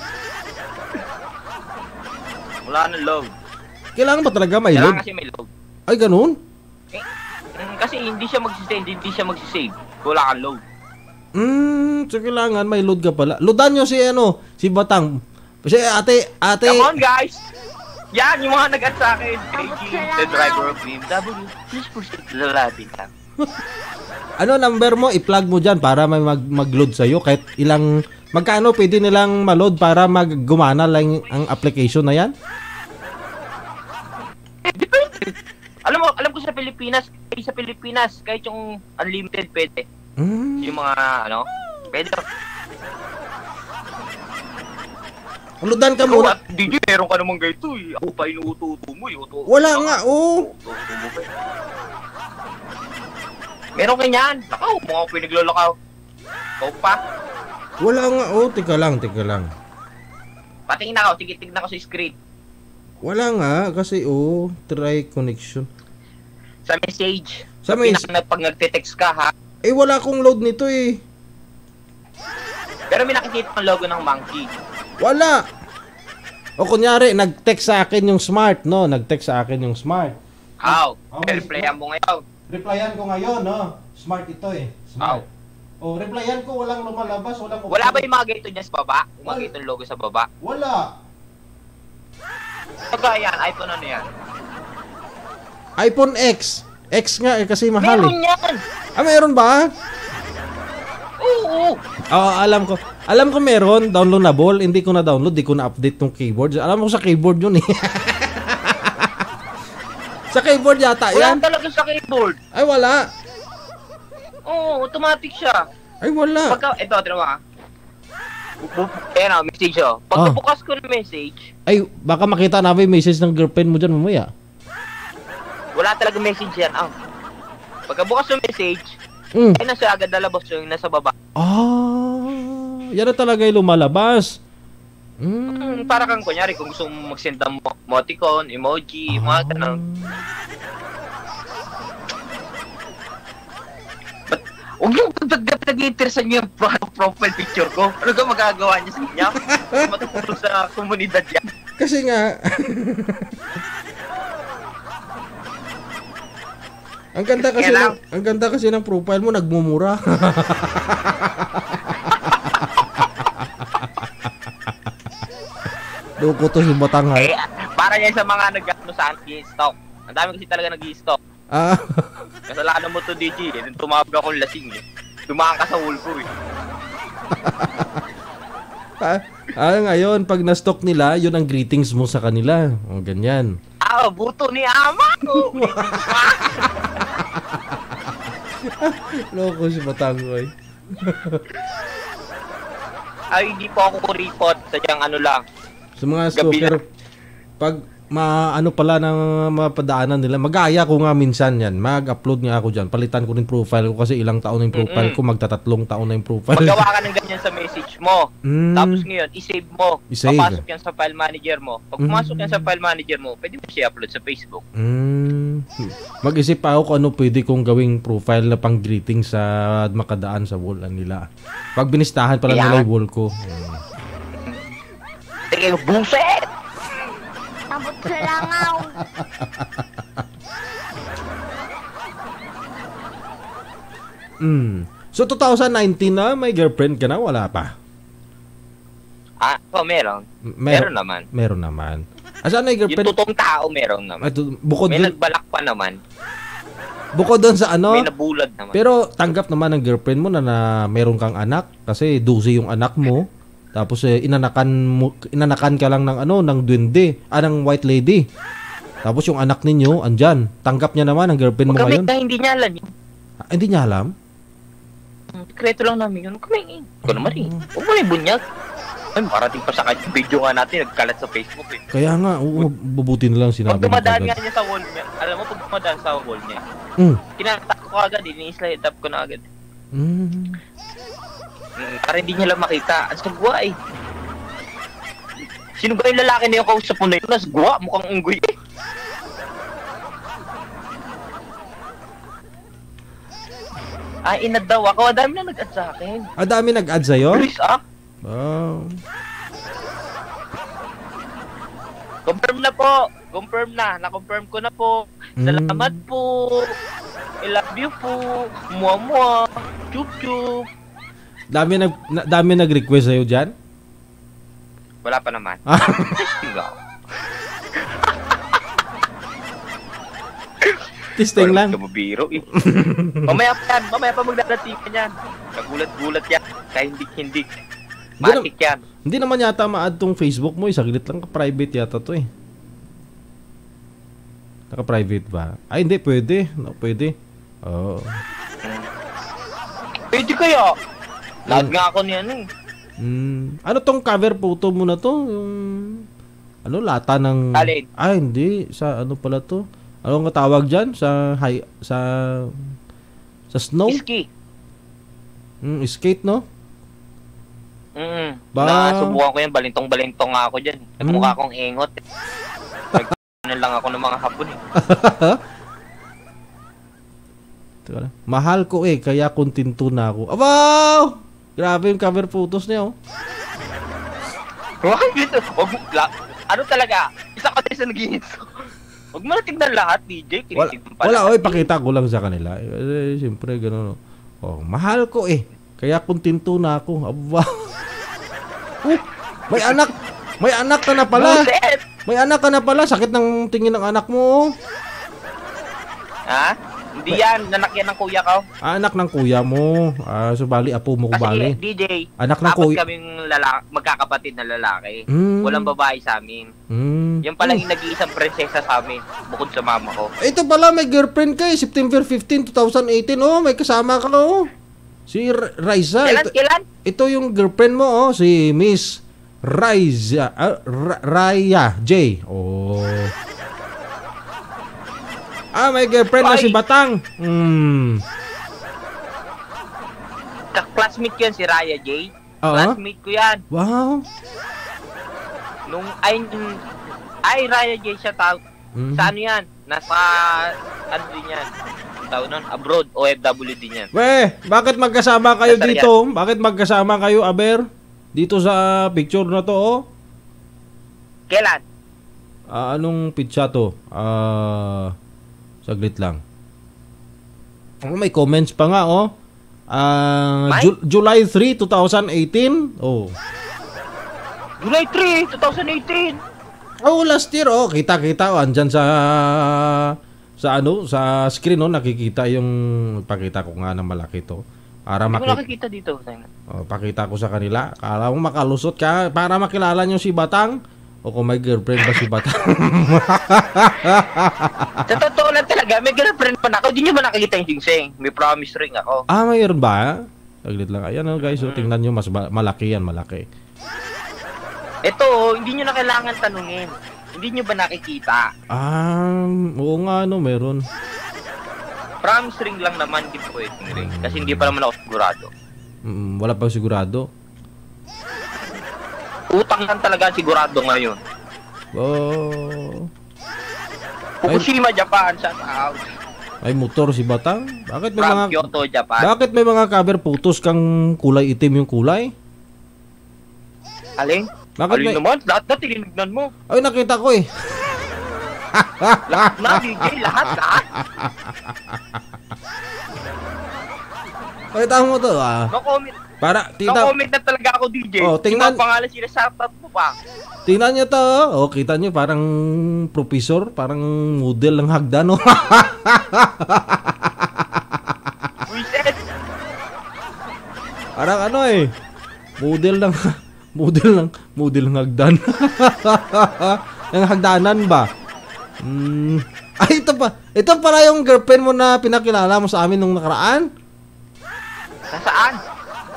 Wala na load. Kailangan ba talaga may load? Kailangan kasi may load. Ay, ganun? Kasi hindi siya magsisave. Wala kang load. So kailangan may load ka pala. Loadan nyo si Batang. Kasi ate. Come on, guys. Yan, yung mga nag-at sa akin. KG, the driver of BMW. Please proceed to the lobby now. Ano number mo? I-plug mo dyan para may mag-load sa'yo. Kahit ilang, magkano pwede nilang ma-load para gumana lang ang application na yan? Depende. Alam ko sa Pilipinas, kahit yung unlimited pwede. Yung mga, pwede. Loadan ka muna. DJ, meron ka naman ganito eh. Ako pa inuuto-uto mo. Wala nga, Meron ganyan. Lakaw, mga pinaglolakaw. Ikaw pa. Wala nga, Teka lang. Patingin ako, sige, tignan ko sa screen. Wala nga, kasi try connection. Sa message. Pag nagte-text ka ha. Wala akong load nito eh. Pero may nakikita ang logo ng monkey. Wala. O kunyari, nag-text sa akin yung smart, no? Nag-text sa akin yung smart. How? Replyan mo ngayon. Replyan ko ngayon, no? Smart ito eh. Smart. How? Replyan ko, walang lumalabas, walang... Wala ba yung mga ganito niya sa baba? Yung mga ganito logo sa baba? Wala. Pagka yan, iPhone ano yan? iPhone X. X nga kasi mahal meron yan! Meron ba? Oo. Alam ko. Alam ko meron, downloadable. Hindi ko na-download, di ko na-update tong keyboard. Alam ko sa keyboard yun eh. Sa keyboard yata yan. Wala talaga sa keyboard. Ay, wala. Oo, automatic siya. Ay, wala. Ito, tinawa. Ayan message oh. Pagka bukas ko ng message. Ay, baka makita namin yung message ng girlfriend mo dyan mamaya. Wala talaga message yan. Pagka bukas ng message, ay nasa agad nalabas yung nasa baba. Yan na talaga yung lumalabas. Para kang kunyari kung gusto mong mag-send ng emoticon, emoji, mga ganun. Huwag yung nag-interest niyo yung profile picture ko. Ano ka magagawa niya sa kanya? Matutulog sa komunidad yan. Kasi nga, ang ganda kasi ng profile mo, nagmumura. Loko to si Batangay. Para yan sa mga nag-ano sa anti-stock. Ang dami kasi talaga nag-i-stock. Kasalanan mo to, DJ. Tumawag ako lasing eh. Dumaan ka sa wall ko eh. Ngayon, pag na-stock nila, yun ang greetings mo sa kanila. O, ganyan. Buto ni Ama ko. Loko si Batangay. Hindi po ako kuripot. Sadyang ano lang. Sa mga stalker, pag maano pala ng mapadaanan nila, mag-aaya ko nga minsan yan. Mag-upload nga ako dyan. Palitan ko rin profile ko kasi ilang taon na yung profile ko. Magtatatlong taon na yung profile. Magawa ka ng ganyan sa message mo. Tapos ngayon, i-save mo. Papasok yan sa file manager mo. Pag pumasok yan sa file manager mo, pwede mo siya upload sa Facebook. Mag-isip pa ako kung ano pwede kong gawing profile na pang greeting sa makadaan sa wall nila. Pag binistahan pala nila yung wall ko. Sige, buset! Abot sa langaw. So 2019 na, may girlfriend ka na? Wala pa? Meron. Meron naman. Meron naman. Saan na yung girlfriend? Yung totoong tao meron naman. May nagbalak pa naman. Bukod doon sa ano? May nabulad naman. Pero tanggap naman ng girlfriend mo na meron kang anak kasi 12 yung anak mo. Tapos inanakan ka lang ng duwende, ng white lady. Tapos yung anak ninyo andyan. Tanggap niya naman ang girlfriend mo ngayon. Hindi niya alam yun. Hindi niya alam? Sekreto lang namin yun. Kumain. Ikaw naman eh. Huwag mo na ibunyak. Ay, parating pa sa kanya. Video nga natin, nagkalat sa Facebook eh. Kaya nga, bubuti na lang sinabi. Pag dumadaan nga niya sa wall niya, alam mo, pag dumadaan sa wall niya, kinatak ko agad, ini-slide up ko na agad. Para hindi niya lang makita. Ang sagwa eh. Sino ba yung lalaki na yung kausap mo na yun? Nasagwa, mukhang unggoy eh. Inad daw ako. Dami na nag-add sa akin. Dami nag-add sa'yo? Please Wow. Confirm na po. Confirm na. Na-confirm ko na po. Salamat po. I love you po. Mua-mua. Chup-chup. Dami nag-request sa'yo dyan? Wala pa naman. Testing lang. Kabubiro eh. Mamaya pa magdadating ka yan. Nagulat-gulat yan. Kaya hindi. Matik yan. Hindi naman yata ma-add tong Facebook mo. Saglit lang ka-private yata to eh. Naka-private ba? Ay, hindi. Pwede. No, pwede. Oo. Pwede kaya. Lag nga ako niyan eh. Ano tong cover photo mo na to? Yung lata ng Alin? Hindi sa ano pala to? Ano nga tawag diyan sa snow? Ski. Skate no? Nasubukan ko yan, balintong-balintong nga ako diyan. Mukha akong engot. Lang ako ng mga hapon eh. Mahal ko eh, kaya kontento na ako. Wow! Grabe yung cover photos niya, oh. Ano talaga? Isa ka tayo sa nag-iinso. Huwag mo na tignan lahat, DJ. Wala, ipakita ko lang sa kanila. Siyempre, gano'n. Oh, mahal ko eh. Kaya kontento na ako. Aba. May anak. May anak ka na pala. May anak ka na pala. Sakit ng tingin ng anak mo. Ha? Hindi yan. Anak yan ng kuya ko. Anak ng kuya mo. Bali, apo mo ko bali. Kasi DJ, anak ng kuya. Apat kaming magkakapatid na lalaki. Walang babae sa amin. Yan pala yung nag-iisang prinsesa sa amin. Bukod sa mama ko. Ito pala, may girlfriend ka eh. September 15, 2018. Oh, may kasama ka oh. Si Raisa. Kailan? Ito yung girlfriend mo oh. Si Miss Raisa. Raya J. Oh. May girlfriend na si Batang. Classmate ko yan si Raya J. Classmate ko yan. Wow. Raya J siya tawag. Sa ano yan? Nasa, ano din yan? Tawag nun? Abroad, OFW din yan. Bakit magkasama kayo dito? Bakit magkasama kayo, Aber? Dito sa picture na to, oh? Kailan? Anong pizza to? Saglit lang. May comments pa nga, oh. July 3, 2018. Oh. July 3, 2018. Oh, last year, oh. Kita-kita, oh. Andyan sa screen, oh. Nakikita yung, pakita ko nga na malaki to. Para hindi ko nakikita dito. Pakita ko sa kanila. Kala mo makalusot ka para makilala nyo si Batang. O kung may girlfriend ba si Batang? Sa totoo lang talaga, may girlfriend pa na ako. Hindi nyo ba nakikita yung gingseng? May promise ring ako. Mayroon ba? Saglit lang. Ayan guys, tingnan nyo. Mas malaki yan, malaki. Ito, hindi nyo na kailangan tanungin. Hindi nyo ba nakikita? Oo nga, meron. Promise ring lang naman, di pwedeng ring. Kasi hindi pa naman ako sigurado. Wala pa sigurado? Utang lang talaga sigurado ngayon. Oh. Fukushima, Japan, shout out. Ay motor si Batang? Bakit may From Kyoto, Japan. Bakit may mga cover photos kang kulay itim yung kulay? Alin? Bakit alin naman? Lahat na tinignan mo. Ay nakita ko eh. Lahat na, DJ, lahat. Pakita mo to No comment. Para no-comment na talaga ako, DJ. Tingnan. Yung pangalan sila, shoutout mo pa. Tingnan nyo to. Kita nyo parang professor, parang model ng hagdan. Reset. Parang model ng hagdan. Yung hagdanan ba? Ito pa. Ito pala yung girlfriend mo na pinakilala mo sa amin nung nakaraan. Saan?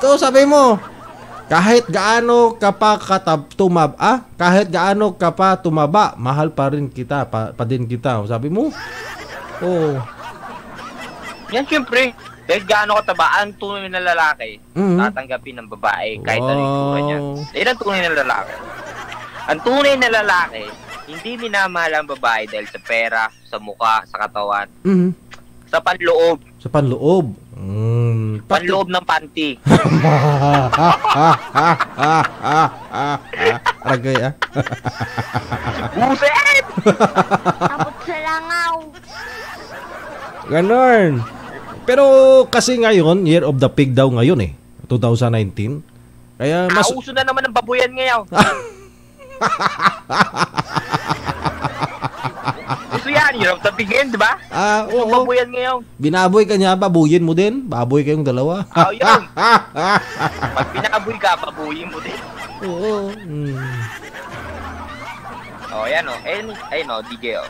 So sabi mo, kahit gaano ka pa kahit gaano ka pa tumaba, mahal pa rin kita, pa din kita. Sabi mo? Oh. Yan syempre, kahit gaano kataba ang tunay na lalaki, tatanggapin ng babae kahit ano yung itsura niya. Yan ang tunay na lalaki. Ang tunay na lalaki, hindi minamahal ang babae dahil sa pera, sa mukha, sa katawan, sa panloob. Sa panloob. Panloob ng panty. Aragay Buset! Tapos sa langaw. Ganon. Pero kasi ngayon, Year of the Pig daw ngayon 2019. Kaya mas uso na naman ng babuyan ngayon. Gusto yan, hirap sabihin, di ba? Oo. Babuyan ngayon. Binaboy ka niya, babuyin mo din. Baboy kayong dalawa. Oo, yun. Pag binaboy ka, babuyin mo din. Oo. Yan o. Ayun o, DJ o.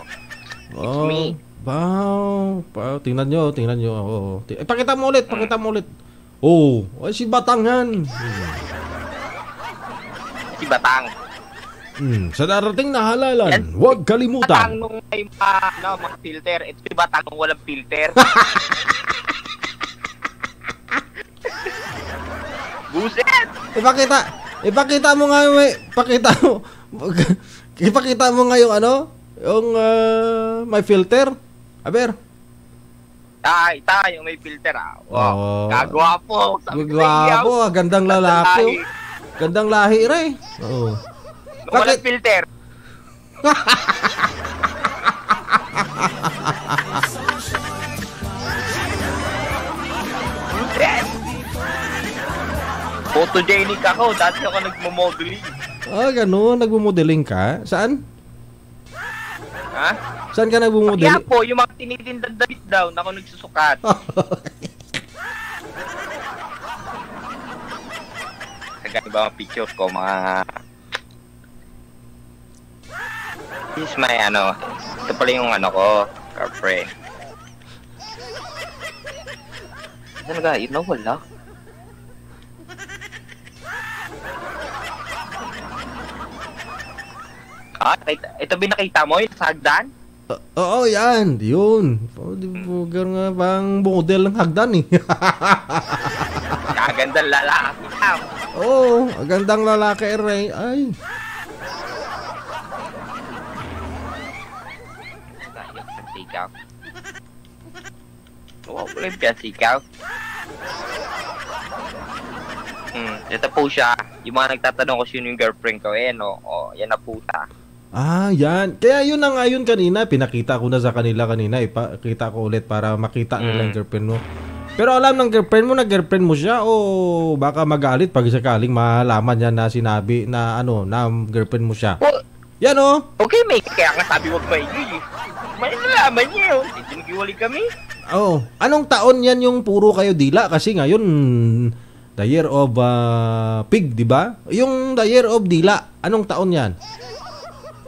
It's me. Wow. Tingnan nyo. Oo. Pakita mo ulit. Oh, si Batang yan. Si Batang. Sa darating na halalan, huwag kalimutan. Batang nung may mga filter. Ito si Batang nung walang filter. Buset! Ipakita mo nga yung ipakita mo nga yung yung may filter. Aber. Yung may filter Wow. Kagwapo. Gagwapo, gandang lalaki. Gandang lahi rin. Oo. Walang filter. Photogenic ako. Dati ako nagmo-modeling. Ganun. Nagmo-modeling ka? Saan? Ha? Saan ka nagmo-modeling? Kaya po, yung mga tinitindang damit daw, ako nagsusukat. Kagaya ba mga picture ko, mga... This is my, ito pala yung ko, girlfriend. Ano ga, wala. Ito binakita mo yung sa hagdan? Oo, yan. Yun. Bugar nga bang model ng hagdan eh. Kagandang lalaki na. Oo, gandang lalaki Ray. Ay. Wala yung sikaw. Ito po siya. Yung mga nagtatanong ko sino yung girlfriend ko, yan na po siya. Yan. Kaya yun na nga yun kanina. Pinakita ko na sa kanila kanina. Ipakita ko ulit para makita nila yung girlfriend mo. Pero alam ng girlfriend mo na girlfriend mo siya o baka magalit pag sakaling malaman niya na sinabi na na girlfriend mo siya. Yan Okay, may kaya nga sabi wag maingay. May nalaman niya Nagkiwali kami. Anong taon yan yung puro kayo dila? Kasi ngayon, the year of pig, di ba? Yung the year of dila, anong taon yan?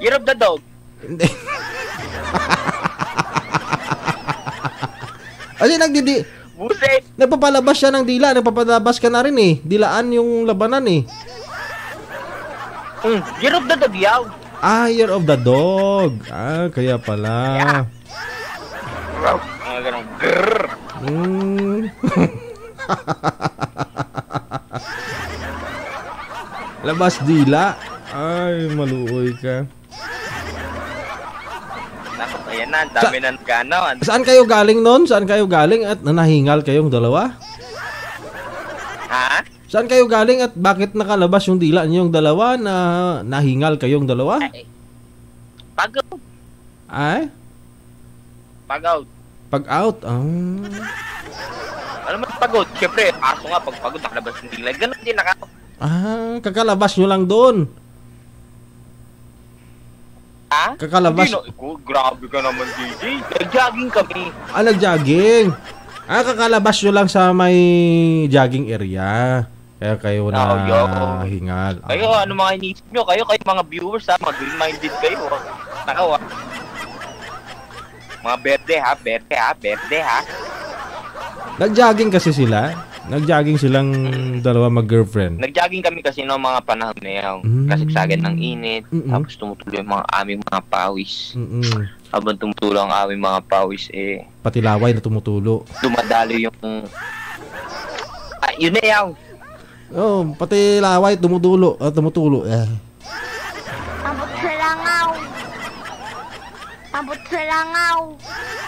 Year of the dog. Hindi. Kasi Buset! nagpapalabas siya ng dila. Nagpapalabas ka na rin eh. Dilaan yung labanan eh. Year of the dog yaw. Year of the dog. Kaya pala. Yeah. Mga ganun. Grrr. Labas dila. Ay, maluoy ka. Ayan na, dami na naganaw. Saan kayo galing nun? Saan kayo galing at nahingal kayong dalawa? Ha? Saan kayo galing at bakit nakalabas yung dila niyong dalawa na nahingal kayong dalawa? Pag-out. Pag-out. Pag-out? Ano man pagod? Siyempre, aso nga pag pagod nakalabas ng dila. Ganun din kakalabas nyo lang doon. Ha? Kakalabas. Grabe ka naman, DJ. Nag-jogging kami. Nag-jogging. Kakalabas nyo lang sa may jogging area. Kaya kayo na hingal. Kayo, ano mga inisip nyo? Kayo mga viewers mga green-minded kayo. Takaw Mga berde ha. Nag-jogging kasi sila. Nag-jogging silang dalawa mag-girlfriend. Nag-jogging kami kasi noong mga panahon na yan. Kasagsagan ng init. Tapos tumutulo yung aming mga pawis. Habang tumutulo ang aming mga pawis, pati laway na tumutulo. Dumadalo yung... yun na yan. Pati laway tumutulo. Tumutulo. Abot sa langaw. Abot sa langaw.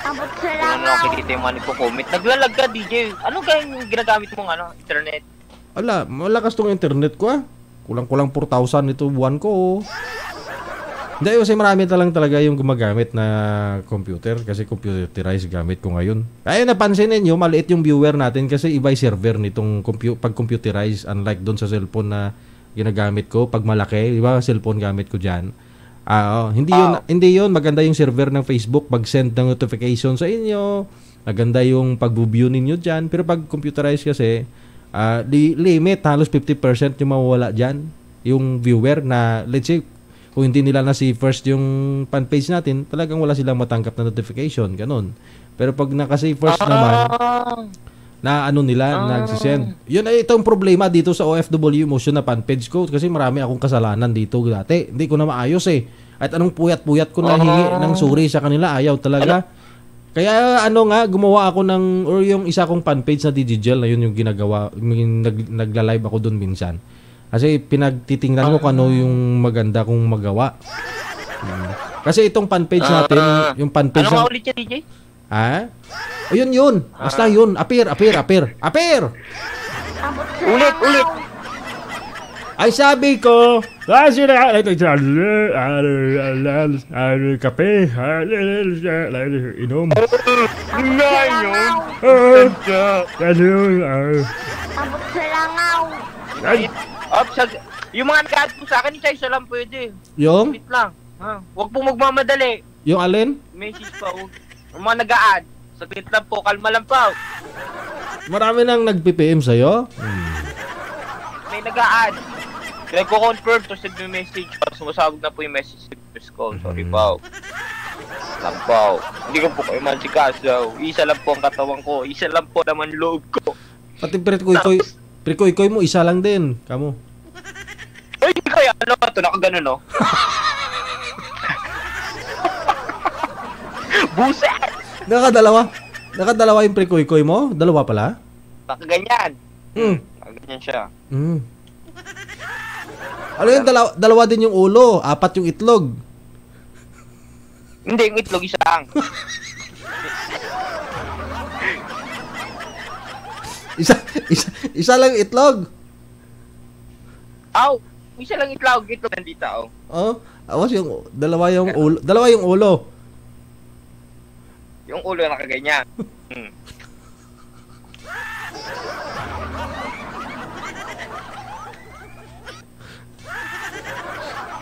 Abot sa Ano langaw. nakikita yung mga nagko-comment? Naglalag ka, DJ. Ano kayong ginagamit mong internet? Malakas tong internet ko Kulang-kulang 4,000 ito buwan ko. Hindi, kasi marami talaga yung gumagamit na computer kasi computerized gamit ko ngayon. Kaya napansin ninyo, maliit yung viewer natin kasi iba yung server nitong pag-computerized unlike doon sa cellphone na ginagamit ko. Pag malaki, iba cellphone gamit ko dyan. Hindi yun maganda yung server ng Facebook mag-send ng notification sa inyo. Maganda yung pag-view ninyo diyan, pero pag computerized kasi limit halos 50% yung mawawala diyan, yung viewer na let's say kung hindi nila na-see first yung fan page natin, talagang wala silang matanggap na notification, ganun. Pero pag naka-see first naman, na ano nila, nagsisend. Yun ay itong problema dito sa OFW Motion na fan page ko kasi marami akong kasalanan dito dati. Hindi ko na maayos eh. At anong puyat-puyat ko na hingi ng suri sa kanila, ayaw talaga. Kaya gumawa ako or yung isa kong fan page na Digigel na yun yung ginagawa, nagla-live ako doon minsan. Kasi pinagtitingnan ko kung ano yung maganda kong magawa. Kasi itong fan page natin, yung fan page ano nga ulit yan, DJ? O yun. Basta yun. Appear. Ulit. Ay sabi ko, kape, inom. Abot sa langaw. Yung mga nag-add po sa akin, isa lang pwede. Yung? Wait lang. Huwag po magmamadali. Yung alin? Message pa. Yung mga nag-a-add. Saglit lang po, kalma lang po. Marami nang nag-PPM sa'yo? May nag-a-add. Nagko-confirm to send me message. Sumasabog na po yung message ko. Sorry po. Lang po. Hindi ko po kayo mansikaso. Isa lang po ang katawan ko. Isa lang po naman loob ko. Pati pre-koy mo, isa lang din. Kamo. Ay, kaya ano ba ito? Nakagano, no? Buset! Nakadalawa yung pre-koy mo? Dalawa pala? Nakaganyan. Nakaganyan siya. Ano yung dalawa din yung ulo? 4 yung itlog? Hindi, yung itlog isa lang. Isa lang itlog? Isa lang itlog. Itlog nandito, Awas yung dalawa yung ulo. Yung ulo nakaganyan.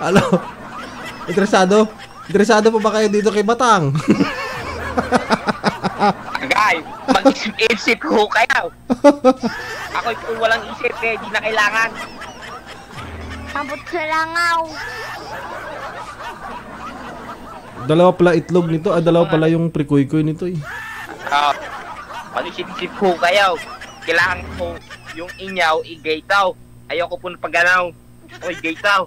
Ano? Interesado po ba kayo dito kay Batang? Guys, mag-isip ho kayo. Ako'y kung walang isip di na kailangan. Abot sa langaw. Dalawa pala itlog nito, dalawa pala yung pre-koy nito eh. Mag-isip ho kayo. Kailangan ko yung inyaw i-gaytaw. Ayoko po na paganaw. Oy, gaytaw.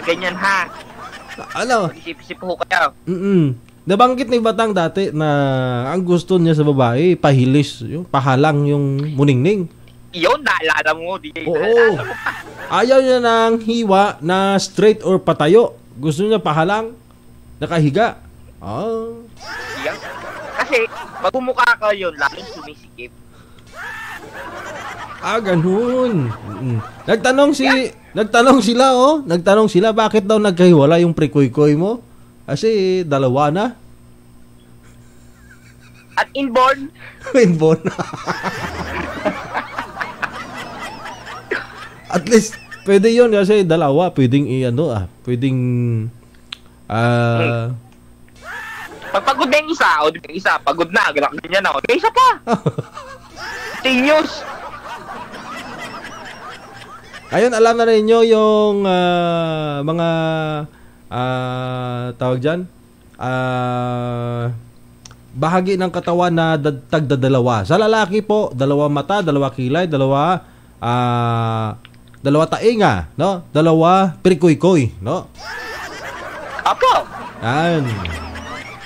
Ganyan ha. Ano? Mag-isip ho kayo. Nabanggit ni Batang dati na ang gusto niya sa babae, pahilis, yung pahalang yung muningning. Yun, naalala mo, DJ. Oo. Ayaw niya ng hiwa na straight or patayo. Gusto niya pahalang, nakahiga. Yan. Kasi, pag umukha ka yun, lalong sumisikip. Ganun. Nagtanong sila bakit daw nagkahiwala yung pre-koy mo? Kasi dalawa na. At inborn. Inborn. At least pwede 'yon kasi dalawa, pwedeng pwedeng pagpagod na yung isa, pagod na, ganyan na, may isa pa. Genius. Ayun, alam na ninyo yung mga tawag dyan, bahagi ng katawan na tagdadalawa. Sa lalaki po, 2 mata, 2 kilay, 2 tainga, no? 2 pre-koy, no? Apo. Yan.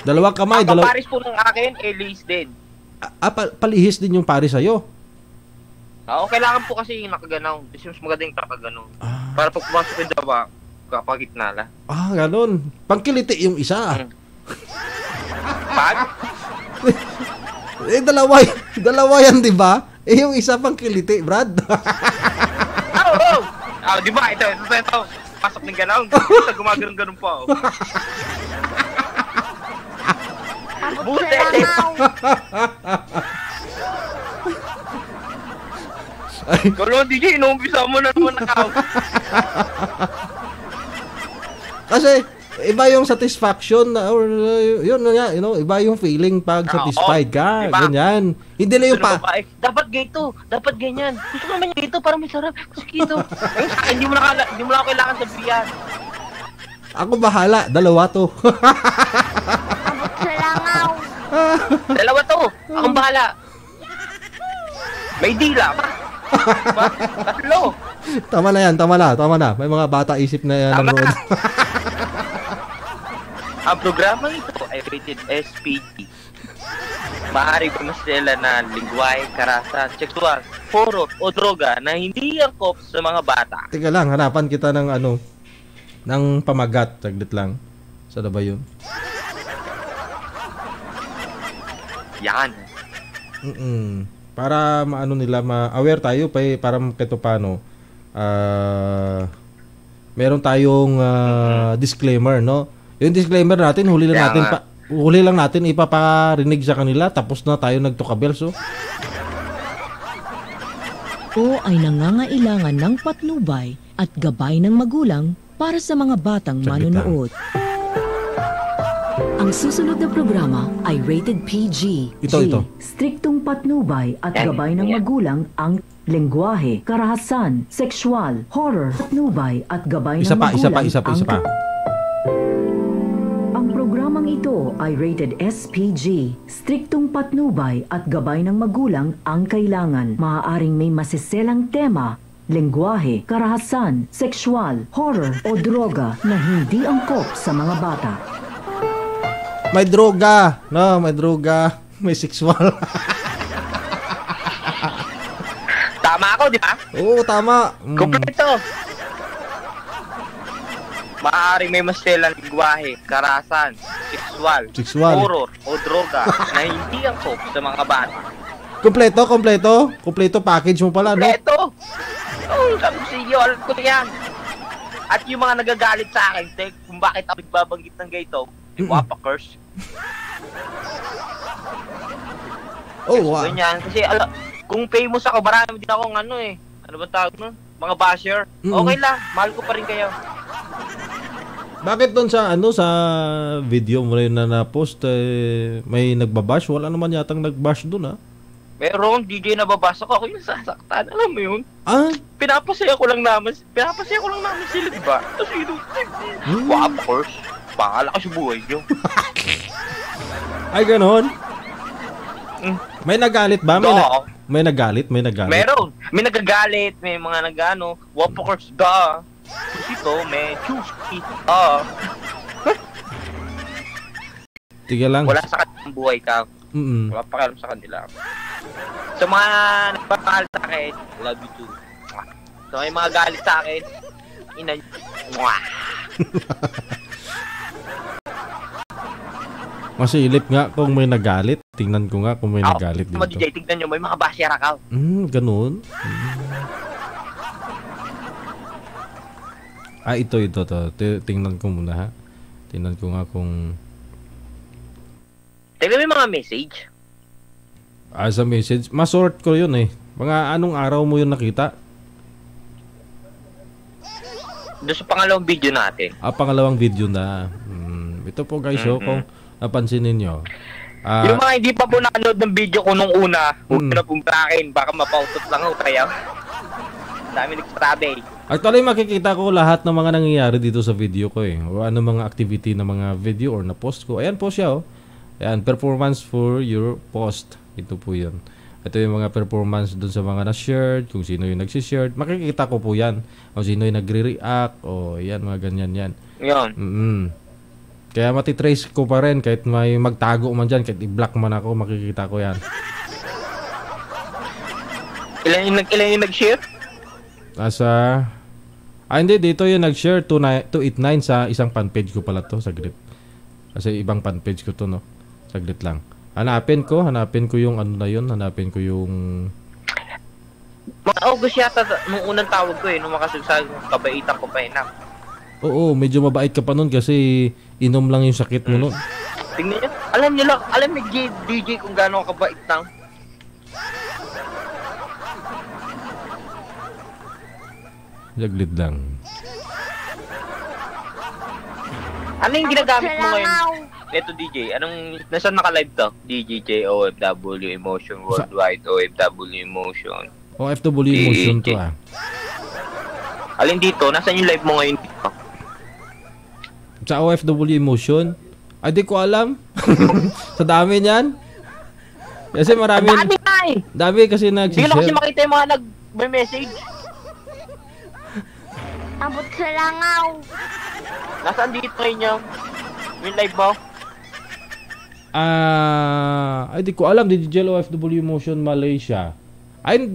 2 kamay, Ang paris po ng akin, Elise din. Palihis din yung paris sa'yo. Kailangan po kasi nakaganaw. Kasi mas maganda yung kakaganaw. Para pag pumasok yung dawa, kapagitna la. Ganun. Pangkiliti yung isa. Pag? Dalawa yan, di ba? Yung isa pangkiliti, Brad. Di ba? Ito. Pasok ng ganaw. Ito, gumagano'n po. Abot sa langaw. Kalau DJ, inumpisa mo na naman ako. Kasi iba yung satisfaction or yun nga, you know, iba yung feeling pag satisfied ka, diba? Ganyan. Hindi na yung dapat gito, dapat ganyan. Gusto ko naman gito para masarap. Gusto gito. Hindi mo na kailangan sabihan. Ako bahala, dalawa to. Abot sa langaw. Dalawa to. Akong bahala. May dila pa. Tatlo. Tama na yan, tama na. May mga bata isip na yan. Tama na. Ang programa ito ay rated SPG. Maaari gumasela na lingwahe, karahasan, sexual, horror o droga na hindi angkop sa mga bata. Teka lang, hanapan kita ng ng pamagat. Saglit lang. Saan ba yun? Yan. Para maano nila, ma-aware tayo para kahit paano. Meron tayong disclaimer, no? Yung disclaimer natin, huli lang natin ipaparinig sa kanila, tapos na tayo nagtukabel, so. O ay nangangailangan ng patnubay at gabay ng magulang para sa mga batang manonood. Ang susunod na programa ay rated PG. Ito. Striktong patnubay at gabay ng magulang ang lengguwahe, karahasan, sexual, horror, patnubay at gabay ng magulang. Isa pa. Ang programang ito ay rated SPG. Striktong patnubay at gabay ng magulang ang kailangan. Maaaring may masiselang tema, lengguwahe, karahasan, sexual, horror o droga na hindi angkop sa mga bata. May droga, may sexual. Tama ako, di ba? Oo, tama. Kompleto. Maaaring may maselang lingwahe, karahasan, sexual, horror o droga na hindi angkop sa mga bata. Kompleto package mo pala, no? Kompleto. Oh, sabi ko sa iyo, alam ko na yan. At yung mga nagagalit sa akin, kung bakit ako nagbabanggit ng gayto, wapakers. Wow. Ganyan, kasi kung famous ako, marami din akong ano ba tawag nun? Mga basher. Okay lang, mahal ko pa rin kayo. Bakit doon sa video mo rin na na-post, may nagbabash? Wala naman yatang nagbash doon, ha? Meron, DJ na babasa ko. Ako yung sasaktan. Alam mo yun? Pinapasaya ko lang naman sila, diba? Tapos yun, of course. Bahala ka sa buhay nyo. Ay, ganon? May nagalit ba? May nagalit? Meron. May nagagalit. May mga of course, da. Ito, may chuski. Tiga lang. Wala sa kanilang buhay ka. Wala pa kalam sa kanila. Sa mga nagpapahal sa akin, love you too. So may mga galit sa akin, Masilip nga kung may nagalit. Tingnan ko nga kung may nagalit dito. DJ, tignan nyo, may mga basher ako. Ganun. Ito. Tingnan ko muna, ha. Tingnan ko nga kung... Tingnan mo yung mga message. Sa message? Masort ko yun, eh. Mga anong araw mo yun nakita? Doon sa pangalawang video natin. Pangalawang video na. Ito po, guys, kung napansin ninyo. Yung mga hindi pa po nanood ng video ko nung una, huwag na pong akin, baka mapautot lang ako kaya. Dami nagsasabi. Actually, makikita ko lahat ng mga nangyayari dito sa video ko, eh. O ano mga activity na mga video or na post ko. Ayan po siya, Ayan, performance for your post. Ito po yun. Ito yung mga performance dun sa mga na-shared, kung sino yung nagsi-shared. Makikita ko po yan. Kung sino yung nagre-react, yan, mga ganyan yan. Yan. Kaya matitrace ko pa rin kahit may magtago man dyan, kahit i-block man ako, makikita ko yan. Ilan yung nag-share? Hindi, dito yung nag-share 289 sa isang fanpage ko pala to, saglit. Kasi ibang fanpage ko to, no? Saglit lang. Hanapin ko yung hanapin ko yung... Mga August yata, nung unang tawag ko nung makasugsag, kabaitan ko pa na. Oo, medyo mabait ka pa nun kasi inom lang yung sakit mo nun. Tingnan nyo, alam ni DJ kung gaano kabait lang. Saglit lang. Ano yung ginagamit mo ngayon? Ito DJ, nasaan naka-live to? DJ, OFW Emotion Worldwide, OFW Emotion. OFW Emotion to Alin dito? Nasaan yung live mo ngayon dito? Sa OFW Emotion? Ay, di ko alam. Sa dami niyan. Kasi marami. Dami kasi nag-share. Hindi ko kasi makita yung mga nag-message. Abot sa langaw. Nasaan dito ngayon yung live mo? Ay, di ko alam. DJ OFW Motion Malaysia. Ay,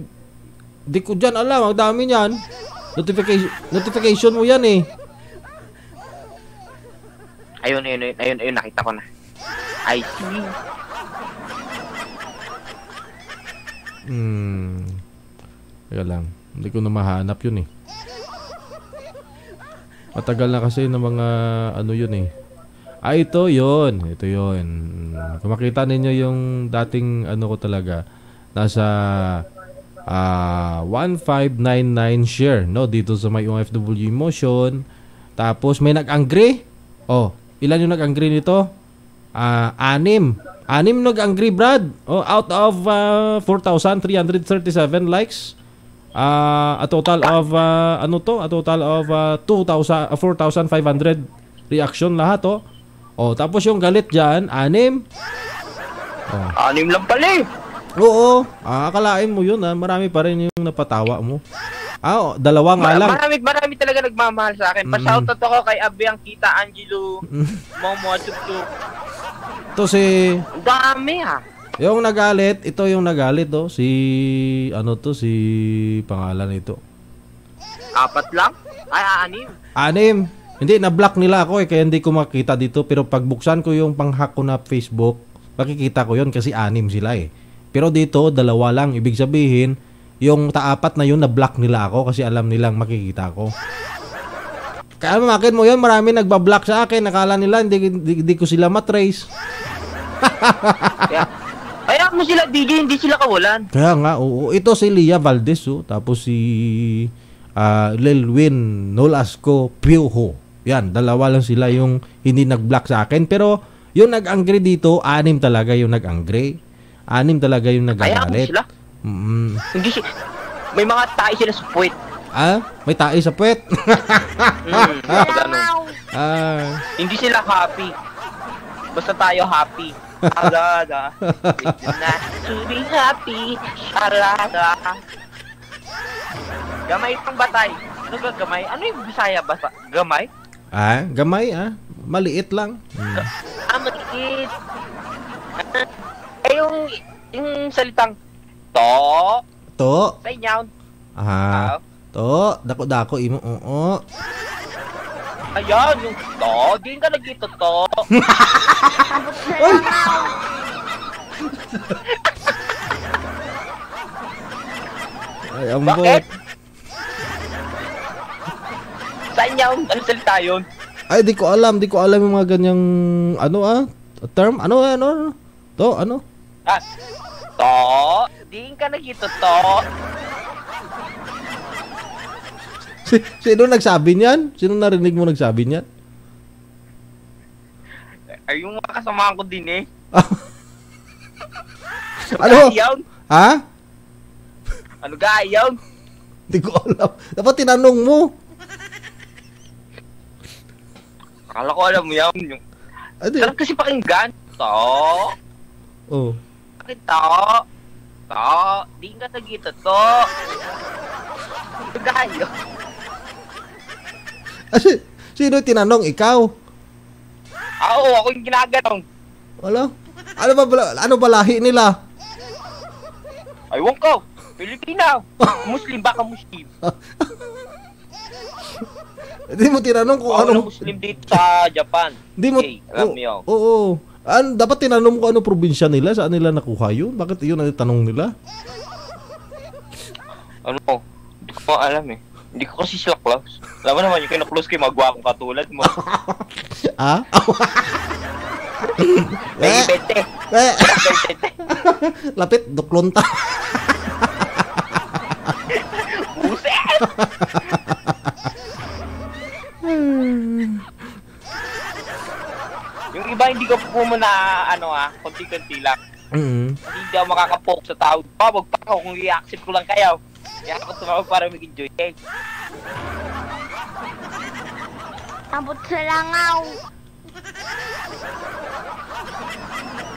di ko dyan alam. Ang dami niyan. Notification mo yan eh. Ayun, nakita ko na. I see. Kaya lang. Hindi ko na mahanap yun eh. Matagal na kasi ng mga ano yun eh. Ito yun. Kung makita ninyo yung dating ano ko talaga, nasa 1599 share, no? Dito sa may OFW Emotion. Tapos may nag-angry. Ilan yung nag-angry nito? 6 nag-angry, Brad. Out of 4,337 likes. A total of a total of 4,500 reaction lahat tapos yung galit diyan 6. 6 lang pala eh. Oo, akalain mo yun marami pa rin yung napatawa mo. 2 nga lang. Marami talaga nagmamahal sa akin. Pa-shoutout ako kay Abiang Kita Angelo, Momo Tuktuk. Ito si dami yung nagalit, ito yung nagalit si si pangalan nito. 4 lang? Ay, 6. Hindi, na-block nila ako kaya hindi ko makita dito. Pero pagbuksan ko yung pang-hack ko na Facebook, makikita ko yun kasi 6 sila eh. Pero dito, 2 lang. Ibig sabihin, yung 4 na yun, na-block nila ako kasi alam nilang makikita ko. Kaya makin mo yun, marami nagbablock sa akin. Nakala nila, hindi ko sila matrace. Kaya mo sila DJ, hindi sila kawalan. Kaya nga, oo. Ito si Lia Valdez, tapos si Lelwin Nolasco Pioho. Yan, 2 lang sila yung hindi nag-block sa akin. Pero yung nag-angry dito, 6 talaga yung nag-angry. 6 talaga yung nagagalit. Kaya mo sila? Hindi sila. May mga tae sila sa puwet. May tae sa puwet? Hindi sila happy. Basta tayo happy. Agada. It's not to be happy. Arada. Gamay pang batay. Ano ba gamay? Ano yung Bisaya ba? Gamay? Gamay maliit lang. Maliit. Yung salitang to. Sa inyaw. Dako-dako imo. Ayan, yung to. Di ka nagkito to. Ay, ambot. Bakit? Sa inyaw, ano salita yun? Ay, di ko alam yung mga ganyang term. To. Di ka nagkito to. Sino nagsabi niyan? Sino narinig mo nagsabi niyan? Ay, yung mga kasamahan ko din eh. Ano? Ano gayaw? Hindi ko alam. Dapat tinanong mo. Akala ko alam mo yan. Sarap kasi pakinggan. Bakit di ka nagkito to. Ano gayaw? Sino tinanong? Ikaw? Oo, ako yung ginaganong. Wala. Ano ba lahi nila? Aywan ko. Pilipina. Muslim, baka Muslim. Hindi mo tinanong kung ano. Muslim dito sa Japan. Hindi mo. Alam mo yun. Oo. Dapat tinanong mo kung ano probinsya nila. Saan nila nakuha yun? Bakit yun ang tanong nila? Hindi ko alam eh. Hindi ko kasi sila close. Alam mo naman, yung kina-close kayo magwakong katulad mo. Bete. Lapit, duklonta. Buset! ba hindi ko po muna, konti-konti lang. Hindi ako makakapoke sa tao. Wag pa ako kung i-accept ko lang kayo. Kaya ako tumawag para mag-enjoy. Abot sa langaw.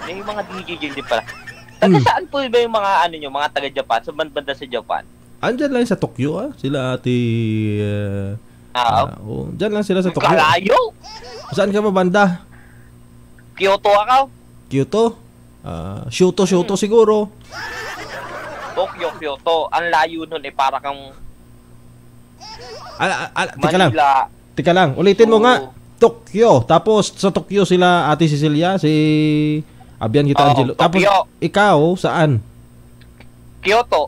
Yung mga DJ din pala. Saan po ba yung mga mga taga-Japan? Sa banda sa Japan? Andyan lang sa Tokyo sila ati... dyan lang sila sa Tokyo. Kalayo? Saan ka ba banda? Kyoto ako. Kyoto? Shoto siguro. Tokyo, Kyoto. Ang layo nun para kang... Teka lang, ulitin mo nga. Tokyo. Tapos sa Tokyo sila Ate Cecilia, si Abian Gita Angelo. Tapos ikaw, saan? Kyoto.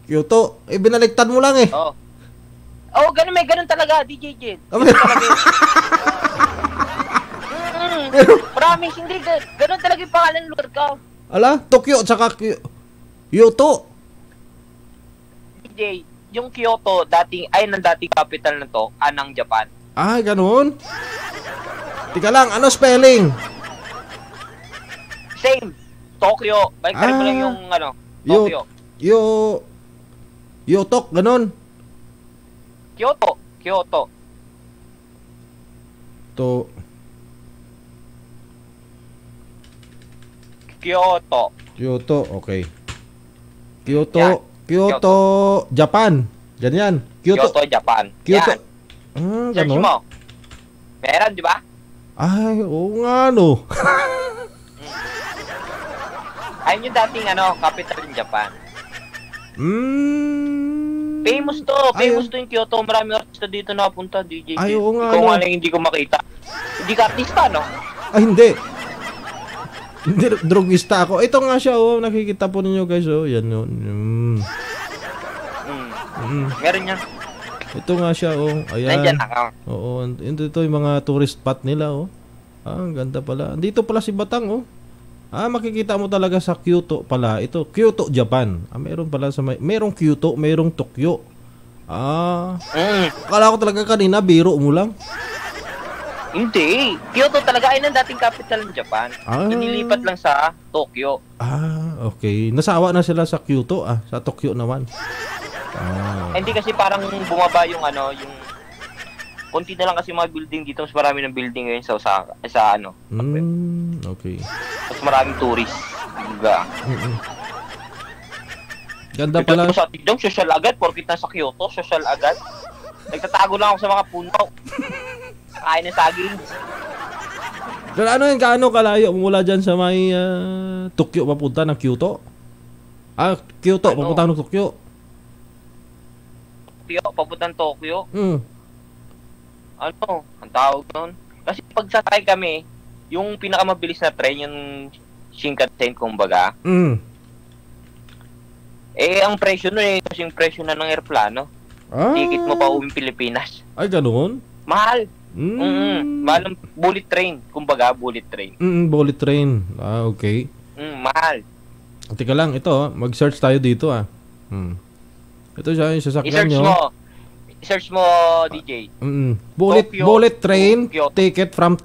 Kyoto? Binaligtad mo lang eh. Ganun talaga, DJ Jin. Promise, hindi. Ganun talaga yung pangalan ng lugar ko. Ala, Tokyo at saka Kyoto. DJ, yung Kyoto, dating capital na to, ng Japan. Ganun? Tika lang, ano spelling? Same. Tokyo. Balikan mo lang yung Tokyo. Yotok, ganun. Kyoto. Kyoto, okay. Kyoto, Japan. Ganyan. Kyoto, Japan. Kyoto. Search Ganun. mo. Meron, di ba? Ay, oo nga, no. Ayun yung dating capital ng Japan. Famous to yung Kyoto. Maraming artista dito napunta, DJ. Ay, oo nga. Ikaw nga lang hindi ko makita. Hindi ka artista, no? Ay, hindi. Hindi, drogista ako. Ito nga siya, nakikita po ninyo guys, yan yun. Meron yan. Ito nga siya, ayan. Nandyan ako. Oo, ito yung mga tourist spot nila, ang ganda pala. Dito pala si Batang, makikita mo talaga sa Kyoto pala. Ito, Kyoto, Japan. Meron pala merong Kyoto, merong Tokyo. Akala ko talaga kanina, biro mo lang. Hindi. Kyoto talaga ay ng dating capital ng Japan. Inilipat lang sa Tokyo. Okay. Nasawa na sila sa Kyoto, sa Tokyo naman. Hindi kasi parang bumaba yung yung konti na lang kasi mga building dito, mas marami ng building ngayon sa Osaka, okay. Mas maraming tourist. Ganda pala. Ito sa Tidong, social agad, porkit na sa Kyoto, social agad. Nagtatago lang ako sa mga puno. Kain ng saging. Pero gaano kalayo mula dyan sa may Tokyo papunta ng Kyoto? Kyoto papunta ng Tokyo. Papunta ng Tokyo. Ang tawag nun? Kasi pag sasakay kami, yung pinakamabilis na train, yung Shinkansen, kumbaga. Ang presyo nun kasi yung presyo na ng aeroplano. Ticket mo pa uwing Pilipinas. Ay, ganoon? Mahal. Mahal ang bullet train. Kumbaga, bullet train. Bullet train. Okay. Mahal. Teka lang, ito, mag-search tayo dito, Ito siya yung sasakyan nyo. I-search mo, DJ. Bullet train ticket from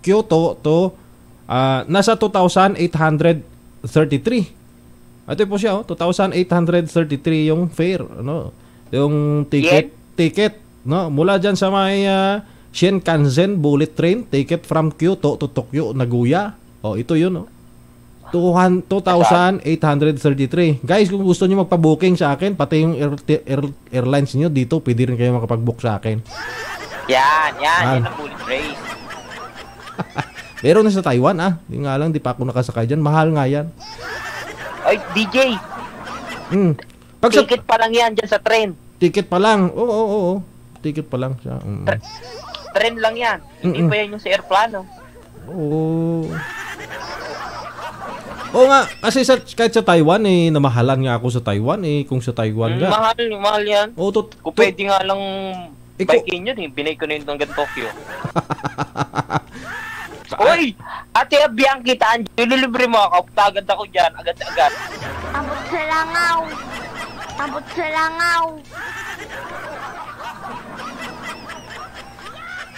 Kyoto to nasa 2,833. Ito po siya, 2,833 yung fare, yung ticket, mula dyan sa may Shinkansen bullet train ticket from Kyoto to Tokyo, Nagoya. Ito yun, 2,833. Guys, kung gusto niyo magpa-booking sa akin, pati yung airlines niyo dito, pwede rin kayo makapag-book sa akin. Yan ang bullet train. Meron na sa Taiwan, Hindi nga lang, di pa ako nakasakay dyan. Mahal nga yan. Ay, DJ. Ticket pa lang yan dyan sa train. Ticket pa lang. Oo. Ticket pa lang siya. Train lang yan. Hindi pa yan yung sa airplano. Oo. Oo nga, kasi kahit sa Taiwan, namahalan nga ako sa Taiwan, kung sa Taiwan nga. Mahal yan. Kung pwede nga lang biking yun, binay ko na yun hanggang Tokyo. Uy! Ate Abiang kita, ililibre mo ako, agad ako dyan, agad-agad. Abot sa langaw.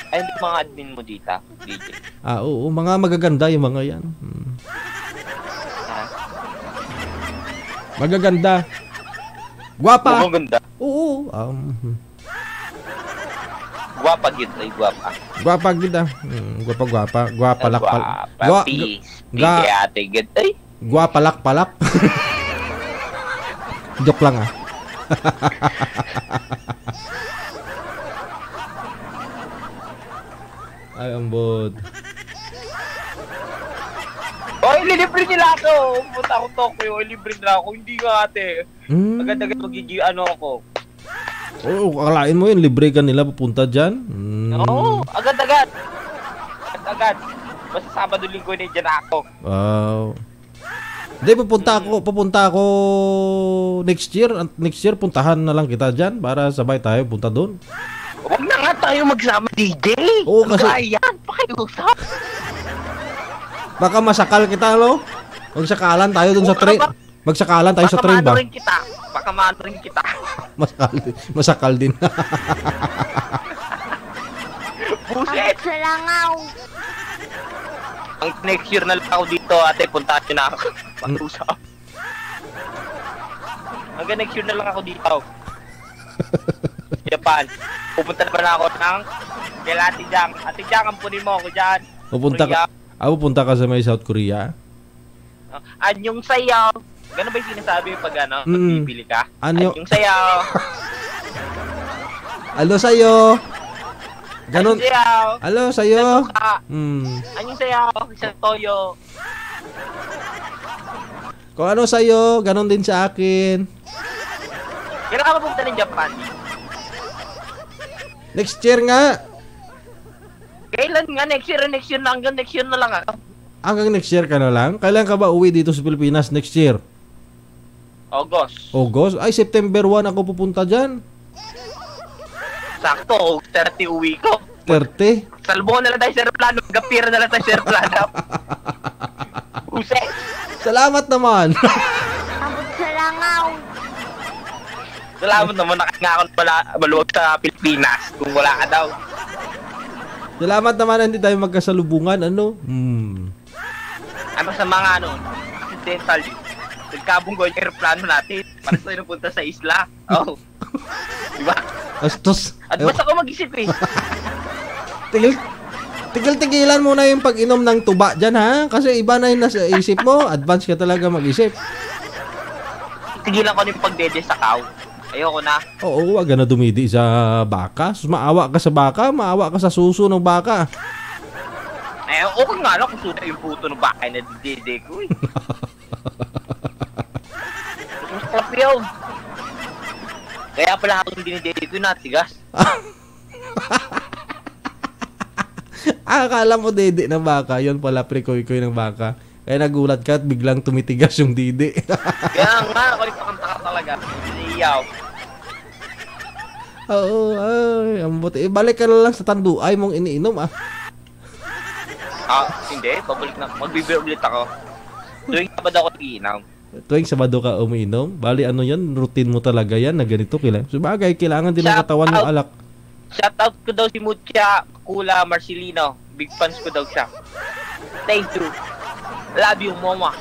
Ay, hindi mga admin mo dito, DJ. Oo, mga magaganda yung mga yan. Ha? Magaganda. Guwapa. Maganda. Oo. Guwapa gid, ay guwapa. Guwapa gid ah. Guwapa. Guwapalak pal. Peace. Ate gid. Ay. Guwapalak. Joke lang ah. Ay, ambot. Oy, lilibre nila ako. Pumunta ako Tokyo, libre nila ako. Hindi nga ate. Agad-agad magiging ano ako. Oo, akalain mo yun, libre ka nila pupunta dyan? Oo, agad-agad. Agad-agad. Basta Sabado Linggo na dyan ako. Wow. Hindi, pupunta ako next year. Next year, puntahan na lang kita dyan para sabay tayo punta doon. Huwag na nga tayo magsama, DJ. Oo, kasi... Ayan, pakiusap. Baka masakal kita, no? Magsakalan tayo dun sa train. Magsakalan tayo sa train ba? Baka maano rin kita. Masakal din. Buset! Abot sa langaw. Ang next year na lang ako dito, ate, puntahan nyo na ako. Pakiusap. Hanggang next year na lang ako dito. Japan. Pupunta naman ako ng kay Ate Jang. Ate Jang, ampunin mo ako dyan. Pupunta ka sa may South Korea? Anyong sayaw. Ganun ba yung sinasabi pag ano? Pag bibili ka? Anyong sayaw. Alo sa'yo. Ganun. Anyong sayaw. Alo sa'yo. Anyong sayaw. Isang toyo. Kung ano sa'yo, ganun din sa akin. Kailan ka mapunta ng Japan? Next year nga. Kailan nga? Next year na. Hanggang next year na lang ako. Hanggang next year ka na lang? Kailan ka ba uwi dito sa Pilipinas next year? August? Ay, September 1 ako pupunta dyan. Sakto, 30 uwi ko. 30? Salbo na lang tayo sa aeroplano. Gapira na lang tayo sa aeroplano. Use. Salamat naman. Abot sa langaw. Salamat naman. Nga ako maluwag sa Pilipinas. Kung wala ka daw. Salamat naman, hindi tayo magkasalubungan, ano? Ano sa mga ano, accidental. Nagkabunggo yung aeroplano natin. Para tayo napunta sa isla. Oh. Diba? Astos. At basta ako mag-isip eh. Tigil-tigilan mo na yung pag-inom ng tuba dyan, ha? Kasi iba na yung nasa isip mo. Advance ka talaga mag-isip. Tigilan ko na yung pagdede sa cow. Ayoko na. Oo, wag ka na dumidi sa baka. Maawa ka sa baka, maawa ka sa suso ng baka. Eh, okay nga lang kung suta yung puto ng baka na dede ko eh. Mas sarap yun. Kaya pala akong dinidede ko natigas. Akala mo dede ng baka, yun pala prekoy-koy ng baka. Kaya nagulat ka at biglang tumitigas yung dede. Kaya nga, kulit-pakanta ka talaga. Iyaw. Oo, ay, ang buti. Balik ka na lang sa tanduay mong iniinom, ah. Hindi. Pabalik na. Magbibiro ulit ako. Tuwing Sabado ako nag-iinaw. Tuwing Sabado ka umiinom? Bali, ano yan? Routine mo talaga yan na ganito. Sabagay, kailangan din ng katawan ng alak. Shoutout ko daw si Mucha Kula Marcelino. Big fans ko daw siya. Thank you. Love you, mama.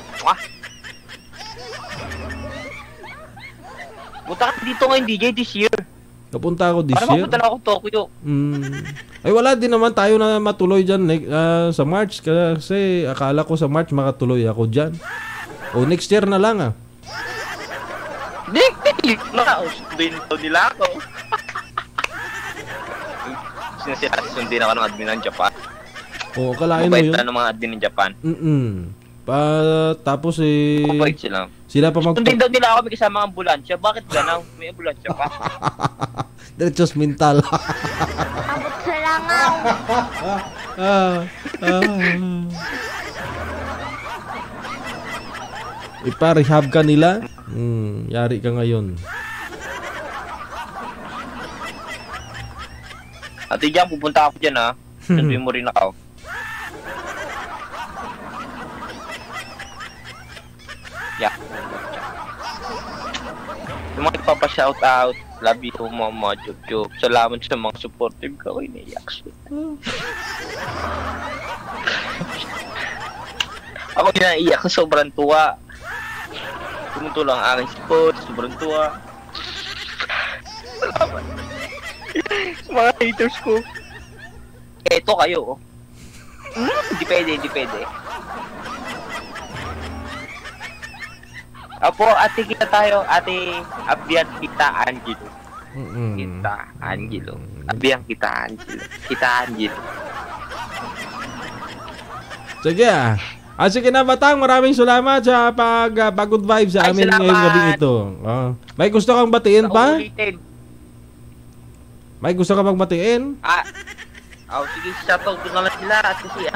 Punta ka dito ngayon, DJ, this year. Napunta ako this year. Para mapunta na ako Tokyo. Ay, wala din naman tayo na matuloy dyan sa March. Kasi akala ko sa March makatuloy ako dyan. O next year na lang, ah. Hindi. Sundin nila ako. Sundin ako ng admin ng Japan. Oo, kalain mo yun. Mabait na ng mga admin ng Japan. Tapos mabait sila. Sila pa sundin daw nila ako may kasama ang ambulansya. Bakit ganaw? May ambulansya pa. Diretsos mental. Abot sa langaw. Ipa-rehab ka nila? Yari ka ngayon. Ate Jang, pupunta ako dyan, ha? Sabihin mo rin ako. Yeah. Yung mga ipapa-shoutout, love you, mama, Chuk. Salamat sa mga supportive ka kay Yax. Ako naiiyak sa sobrang tuwa. Tumutulong ang aking spot, sobrang tuwa. Salamat. Mga haters ko. Eto kayo, oh. Hindi pwede. Apo, ate kita tayo, ate Abian kita Angelo. Kita Angelo. Abian kita Angelo. Kita Angelo. Sige sige na Batang, maraming salamat sa pag-good vibe sa amin ngayong gabi ito. May gusto kang batiin pa? May gusto ka bang batiin? Sige, shoutout ko na lang sila at kasi